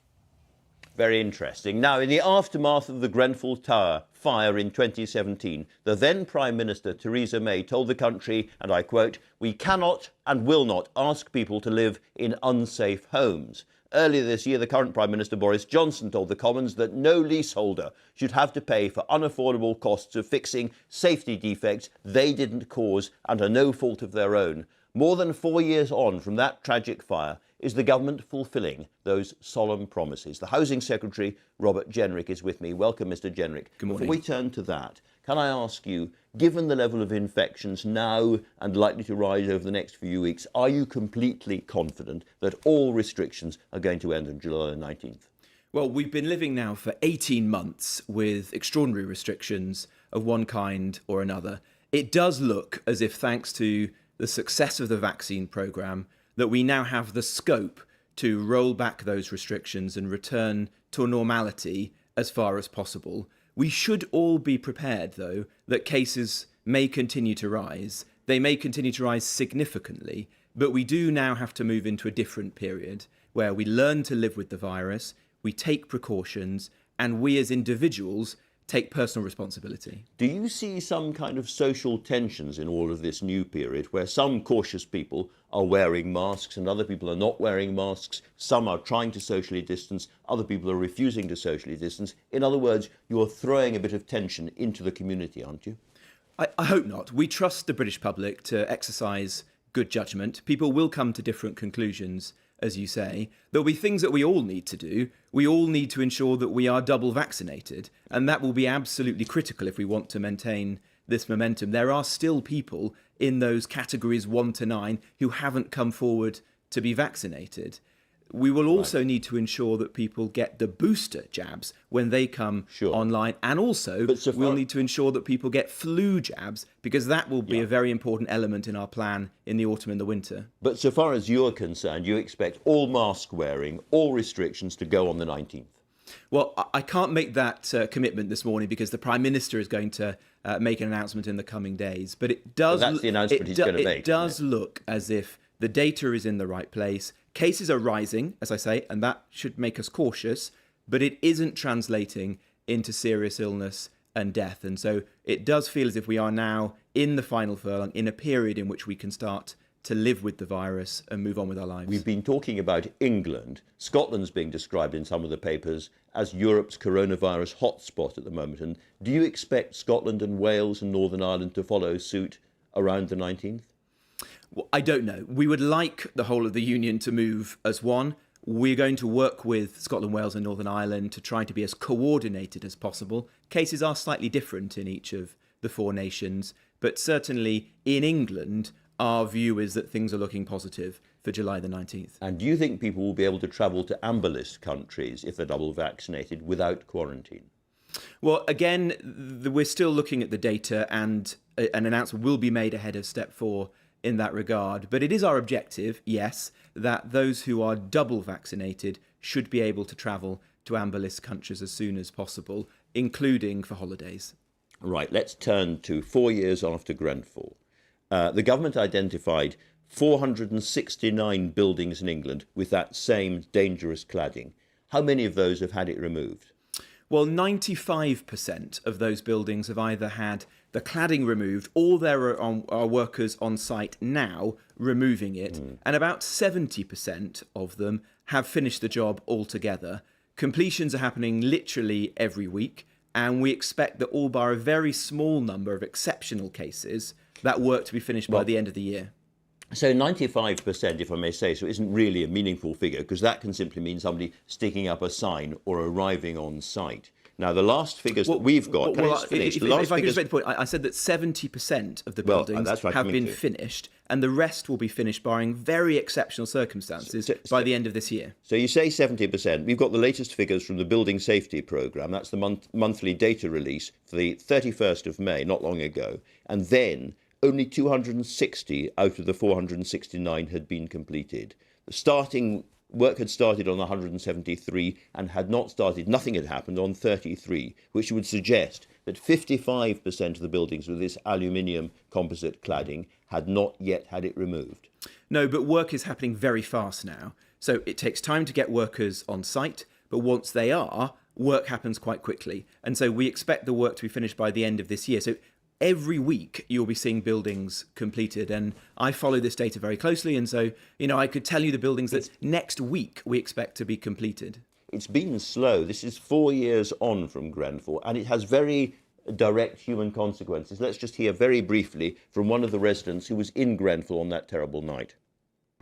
A: Very interesting. Now, in the aftermath of the Grenfell Tower fire in 2017, the then Prime Minister, Theresa May, told the country, and I quote, "We cannot and will not ask people to live in unsafe homes." Earlier this year, the current Prime Minister, Boris Johnson, told the Commons that no leaseholder should have to pay for unaffordable costs of fixing safety defects they didn't cause and are no fault of their own. More than 4 years on from that tragic fire, Is the government fulfilling those solemn promises? The Housing Secretary, Robert Jenrick, is with me. Welcome, Mr. Jenrick.
P: Good morning.
A: Before we turn to that, can I ask you, given the level of infections now and likely to rise over the next few weeks, are you completely confident that all restrictions are going to end on July the 19th?
P: Well, we've been living now for 18 months with extraordinary restrictions of one kind or another. It does look as if, thanks to the success of the vaccine programme, that we now have the scope to roll back those restrictions and return to a normality as far as possible. We should all be prepared, though, that cases may continue to rise. They may continue to rise significantly, but we do now have to move into a different period where we learn to live with the virus, we take precautions, and we as individuals take personal responsibility.
A: Do you see some kind of social tensions in all of this new period where some cautious people are wearing masks and other people are not wearing masks? Some are trying to socially distance, other people are refusing to socially distance. In other words, you're throwing a bit of tension into the community, aren't you?
P: I hope not. We trust the British public to exercise good judgment. People will come to different conclusions, as you say. There'll be things that we all need to do. We all need to ensure that we are double vaccinated, and that will be absolutely critical if we want to maintain this momentum. There are still people in those categories 1 to 9 who haven't come forward to be vaccinated. We will also need to ensure that people get the booster jabs when they come online, and also we'll need to ensure that people get flu jabs, because that will be a very important element in our plan in the autumn and the winter.
A: But so far as you're concerned, you expect all mask wearing, all restrictions to go on the 19th?
P: Well, I can't make that commitment this morning because the Prime Minister is going to make an announcement in the coming days. But it does.
A: Well, that's the announcement he's going to make.
P: It does look as if the data is in the right place. Cases are rising, as I say, and that should make us cautious, but it isn't translating into serious illness and death. And so it does feel as if we are now in the final furlong, in a period in which we can start to live with the virus and move on with our lives.
A: We've been talking about England. Scotland's being described in some of the papers as Europe's coronavirus hotspot at the moment. And do you expect Scotland and Wales and Northern Ireland to follow suit around the 19th?
P: Well, I don't know. We would like the whole of the Union to move as one. We're going to work with Scotland, Wales and Northern Ireland to try to be as coordinated as possible. Cases are slightly different in each of the 4 nations, but certainly in England, our view is that things are looking positive for July the 19th.
A: And do you think people will be able to travel to amber list countries if they're double vaccinated without quarantine?
P: Well, again, we're still looking at the data, and an announcement will be made ahead of step 4 in that regard. But it is our objective, yes, that those who are double vaccinated should be able to travel to amber list countries as soon as possible, including for holidays.
A: Right, let's turn to 4 years after Grenfell. The government identified 469 buildings in England with that same dangerous cladding. How many of those have had it removed?
P: Well, 95% of those buildings have either had the cladding removed, or there are workers on site now removing it, and about 70% of them have finished the job altogether. Completions are happening literally every week, and we expect that all bar a very small number of exceptional cases, that work to be finished by the end of the year.
A: So 95%, if I may say so, isn't really a meaningful figure, because that can simply mean somebody sticking up a sign or arriving on site. Now, the last figures that we've got...
P: If I could just make the point, I said that 70% of the buildings have been finished, and the rest will be finished barring very exceptional circumstances by the end of this year.
A: So you say 70%. We've got the latest figures from the Building Safety Programme. That's the monthly data release for the 31st of May, not long ago. And then only 260 out of the 469 had been completed. The work had started on 173 and had not started, nothing had happened on 33, which would suggest that 55% of the buildings with this aluminium composite cladding had not yet had it removed.
P: No, but work is happening very fast now. So it takes time to get workers on site, but once they are, work happens quite quickly. And so we expect the work to be finished by the end of this year. So every week you'll be seeing buildings completed, and I follow this data very closely, and so I could tell you the buildings that next week we expect to be completed.
A: It's been slow. This is 4 years on from Grenfell, and it has very direct human consequences. Let's just hear very briefly from one of the residents who was in Grenfell on that terrible night.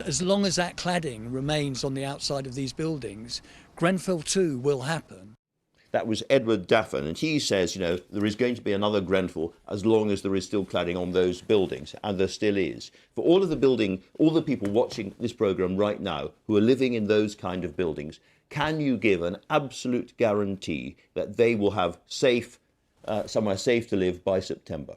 Q: As long as that cladding remains on the outside of these buildings, Grenfell 2 will happen.
A: That was Edward Daffin, and he says, there is going to be another Grenfell as long as there is still cladding on those buildings, and there still is. For all the people watching this programme right now who are living in those kind of buildings, can you give an absolute guarantee that they will have somewhere safe to live by September?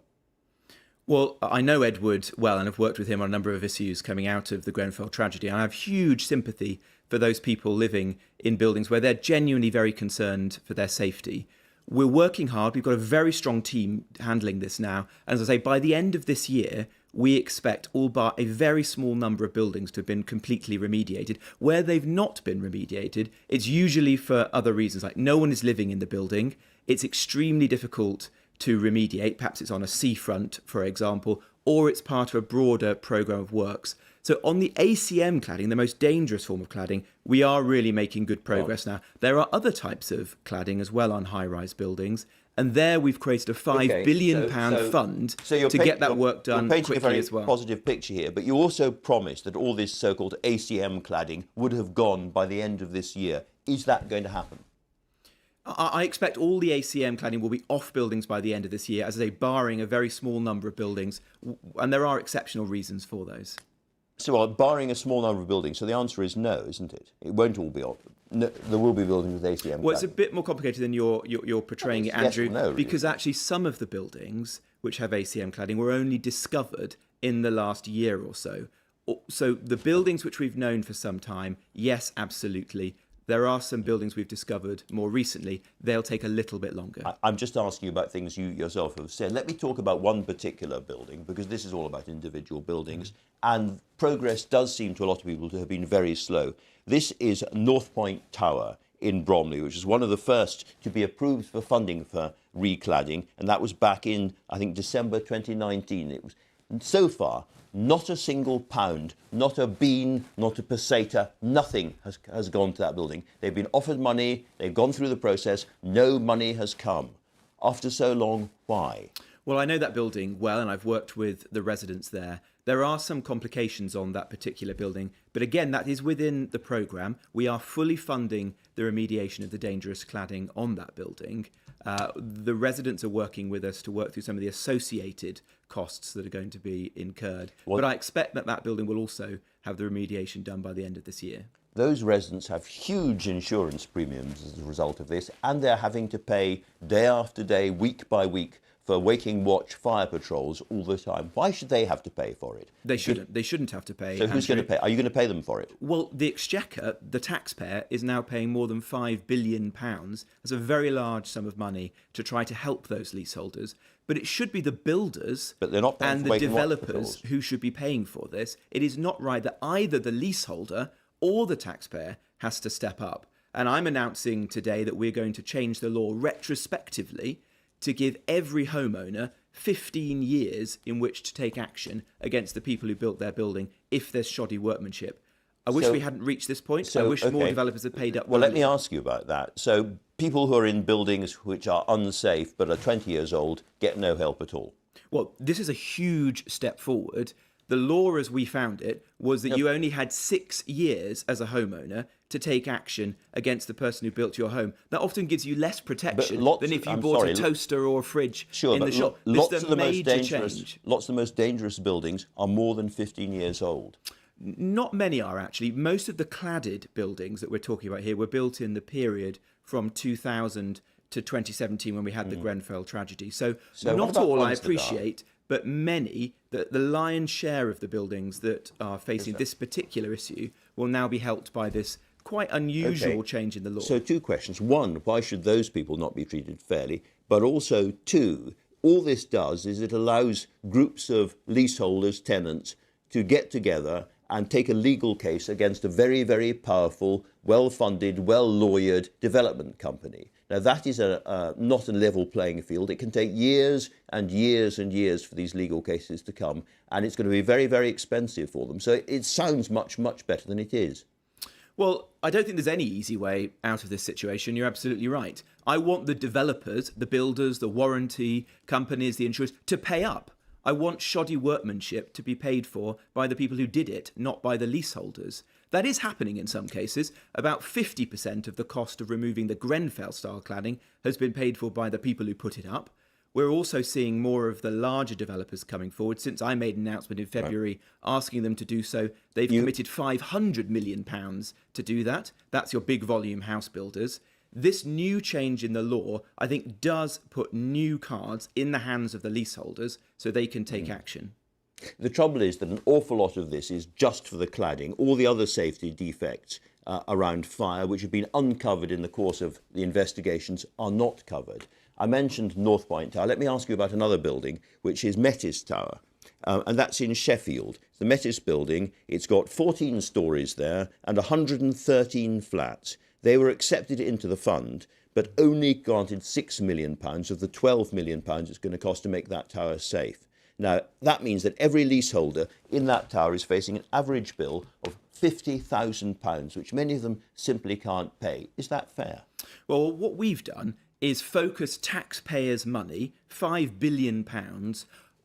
P: Well, I know Edward well, and I've worked with him on a number of issues coming out of the Grenfell tragedy, and I have huge sympathy for those people living in buildings where they're genuinely very concerned for their safety. We're working hard. We've got a very strong team handling this now. And as I say, by the end of this year, we expect all but a very small number of buildings to have been completely remediated. Where they've not been remediated, it's usually for other reasons, like no one is living in the building. It's extremely difficult to remediate. Perhaps it's on a seafront, for example, or it's part of a broader programme of works. So on the ACM cladding, the most dangerous form of cladding, we are really making good progress now. There are other types of cladding as well on high-rise buildings, and there we've created a £5 billion fund to get that work done quickly as well.
A: You're painting a very positive picture here, but you also promised that all this so-called ACM cladding would have gone by the end of this year. Is that going to happen?
P: I expect all the ACM cladding will be off buildings by the end of this year, as I say, barring a very small number of buildings, and there are exceptional reasons for those.
A: So, barring a small number of buildings, so the answer is no, isn't it? It won't all be off. No, there will be buildings with ACM.
P: Well, it's a bit more complicated than you're portraying it, Andrew,
A: yes or no, really.
P: Because actually some of the buildings which have ACM cladding were only discovered in the last year or so. So the buildings which we've known for some time, yes, absolutely. There are some buildings we've discovered more recently. They'll take a little bit longer.
A: I'm just asking you about things you yourself have said. Let me talk about one particular building, because this is all about individual buildings, and progress does seem to a lot of people to have been very slow. This is North Point Tower in Bromley, which is one of the first to be approved for funding for recladding, and that was back in, I think, December 2019. So far, not a single pound, not a bean, not a peseta, nothing has gone to that building. They've been offered money, they've gone through the process, no money has come. After so long, why?
P: Well, I know that building well, and I've worked with the residents there. There are some complications on that particular building, but again, that is within the programme. We are fully funding the remediation of the dangerous cladding on that building. The residents are working with us to work through some of the associated costs that are going to be incurred. But I expect that building will also have the remediation done by the end of this year.
A: Those residents have huge insurance premiums as a result of this, and they're having to pay day after day, week by week, for waking watch fire patrols all the time. Why should they have to pay for it?
P: They shouldn't. They shouldn't have to pay.
A: So who's going to pay? Are you going to pay them for it?
P: Well, the Exchequer, the taxpayer, is now paying more than £5 billion. That's a very large sum of money to try to help those leaseholders. But it should be the builders and the developers who should be paying for this. It is not right that either the leaseholder or the taxpayer has to step up. And I'm announcing today that we're going to change the law retrospectively to give every homeowner 15 years in which to take action against the people who built their building if there's shoddy workmanship. I wish we hadn't reached this point. I wish more developers had paid up.
A: Well, let me ask you about that. So people who are in buildings which are unsafe but are 20 years old get no help at all?
P: Well, this is a huge step forward. The law as we found it was that you only had 6 years as a homeowner to take action against the person who built your home. That often gives you less protection than if you bought a toaster or a fridge in the shop.
A: Lots of the most dangerous buildings are more than 15 years old.
P: Not many are, actually. Most of the cladded buildings that we're talking about here were built in the period from 2000 to 2017 when we had the Grenfell tragedy. So not all, I appreciate, but many, the lion's share of the buildings that are facing this particular issue will now be helped by this quite unusual change in the law.
A: So 2 questions. 1, why should those people not be treated fairly? But also 2, all this does is it allows groups of leaseholders, tenants, to get together and take a legal case against a very, very powerful, well-funded, well-lawyered development company. Now, that is not a level playing field. It can take years and years and years for these legal cases to come, and it's going to be very, very expensive for them. So it sounds much, much better than it is.
P: Well, I don't think there's any easy way out of this situation. You're absolutely right. I want the developers, the builders, the warranty companies, the insurers to pay up. I want shoddy workmanship to be paid for by the people who did it, not by the leaseholders. That is happening in some cases. About 50% of the cost of removing the Grenfell-style cladding has been paid for by the people who put it up. We're also seeing more of the larger developers coming forward. Since I made an announcement in February asking them to do so, they've committed £500 million to do that. That's your big volume house builders. This new change in the law, I think, does put new cards in the hands of the leaseholders so they can take action.
A: The trouble is that an awful lot of this is just for the cladding. All the other safety defects around fire, which have been uncovered in the course of the investigations, are not covered. I mentioned North Point Tower. Let me ask you about another building, which is Metis Tower, and that's in Sheffield. The Metis building, it's got 14 stories there and 113 flats. They were accepted into the fund, but only granted £6 million of the £12 million it's going to cost to make that tower safe. Now, that means that every leaseholder in that tower is facing an average bill of £50,000, which many of them simply can't pay. Is that fair?
P: Well, what we've done is focus taxpayers' money, £5 billion,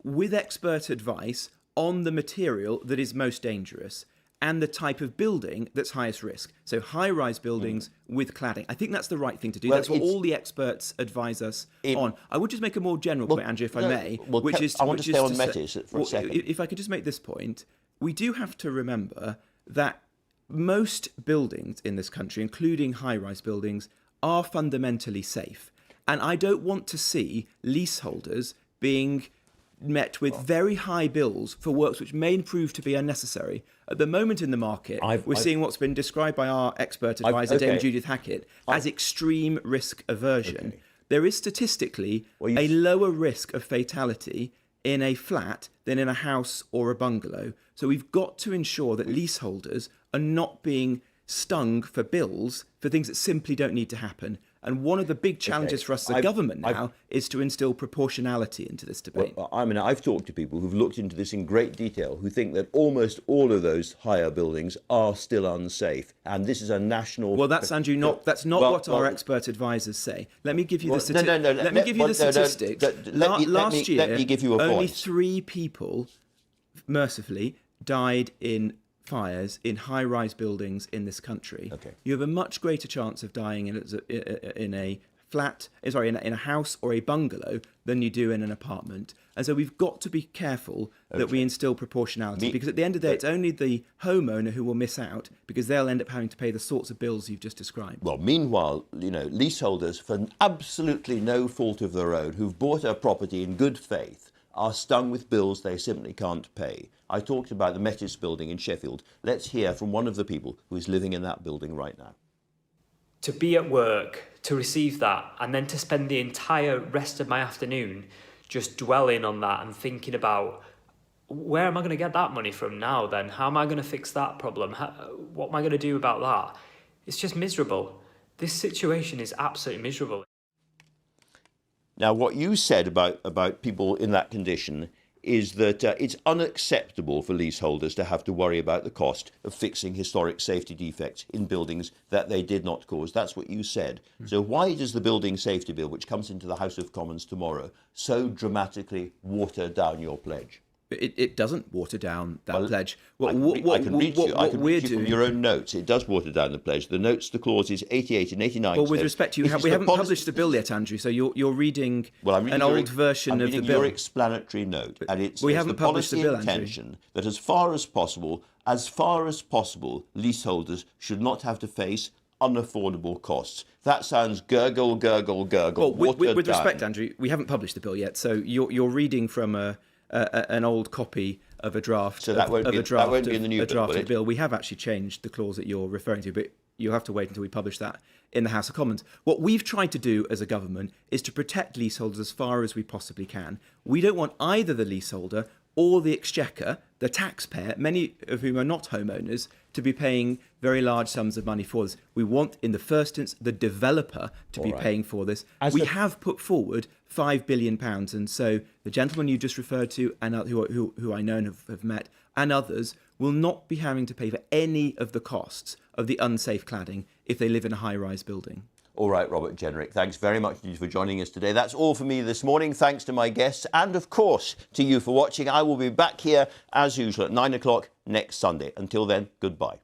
P: with expert advice on the material that is most dangerous and the type of building that's highest risk. So high-rise buildings with cladding. I think that's the right thing to do.
A: Well,
P: that's what all the experts advise us on. I would just make a more general point, Andrew, if I may.
A: I want to stay on Metis for a second.
P: If I could just make this point, we do have to remember that most buildings in this country, including high-rise buildings, are fundamentally safe. And I don't want to see leaseholders being met with very high bills for works which may prove to be unnecessary. At the moment in the market, we're seeing what's been described by our expert advisor, Dame Judith Hackett, as extreme risk aversion. There is statistically a lower risk of fatality in a flat than in a house or a bungalow. So we've got to ensure that leaseholders are not being stung for bills for things that simply don't need to happen. And one of the big challenges for us as a government now is to instill proportionality into this debate.
A: Well, I mean, I've talked to people who've looked into this in great detail, who think that almost all of those higher buildings are still unsafe. And this is a national...
P: Well, that's, Andrew, that's not what our expert advisors say. Let me give you the statistics.
A: Let me give you the statistics.
P: Last year,
A: let me give you a
P: only
A: point.
P: 3 people, mercifully, died in fires in high-rise buildings in this country. You have a much greater chance of dying in a house or a bungalow than you do in an apartment. And so we've got to be careful that we instill proportionality, because at the end of the day, it's only the homeowner who will miss out, because they'll end up having to pay the sorts of bills you've just described.
A: Well, meanwhile, leaseholders, for absolutely no fault of their own, who've bought a property in good faith, are stung with bills they simply can't pay. I talked about the Metis building in Sheffield. Let's hear from one of the people who is living in that building right now.
R: To be at work, to receive that, and then to spend the entire rest of my afternoon just dwelling on that and thinking about, where am I going to get that money from now then? How am I going to fix that problem? What am I going to do about that? It's just miserable. This situation is absolutely miserable.
A: Now, what you said about people in that condition is that it's unacceptable for leaseholders to have to worry about the cost of fixing historic safety defects in buildings that they did not cause. That's what you said. So why does the Building Safety Bill, which comes into the House of Commons tomorrow, so dramatically water down your pledge?
P: It doesn't water down that pledge.
A: I can read you from your own notes. It does water down the pledge. The notes, the clauses 88 and 89.
P: Well, with respect to you, we haven't published the bill yet, Andrew, so you're reading an old version of the bill.
A: Your explanatory note, and it's
P: we haven't published the bill,
A: intention that as far as possible, leaseholders should not have to face unaffordable costs. That sounds gurgle.
P: Well, with respect, Andrew, we haven't published the bill yet, so you're reading from an old copy of a draft.
A: So that won't be in the new
P: bill. We have actually changed the clause that you're referring to, but you'll have to wait until we publish that in the House of Commons. What we've tried to do as a government is to protect leaseholders as far as we possibly can. We don't want either the leaseholder or the exchequer, the taxpayer, many of whom are not homeowners, to be paying very large sums of money for this. We want, in the first instance, the developer to be paying for this. We have put forward £5 billion, and so the gentleman you just referred to, and who I know and have met, and others, will not be having to pay for any of the costs of the unsafe cladding if they live in a high-rise building.
A: All right, Robert Jenrick, thanks very much for joining us today. That's all for me this morning. Thanks to my guests and, of course, to you for watching. I will be back here, as usual, at 9 o'clock next Sunday. Until then, goodbye.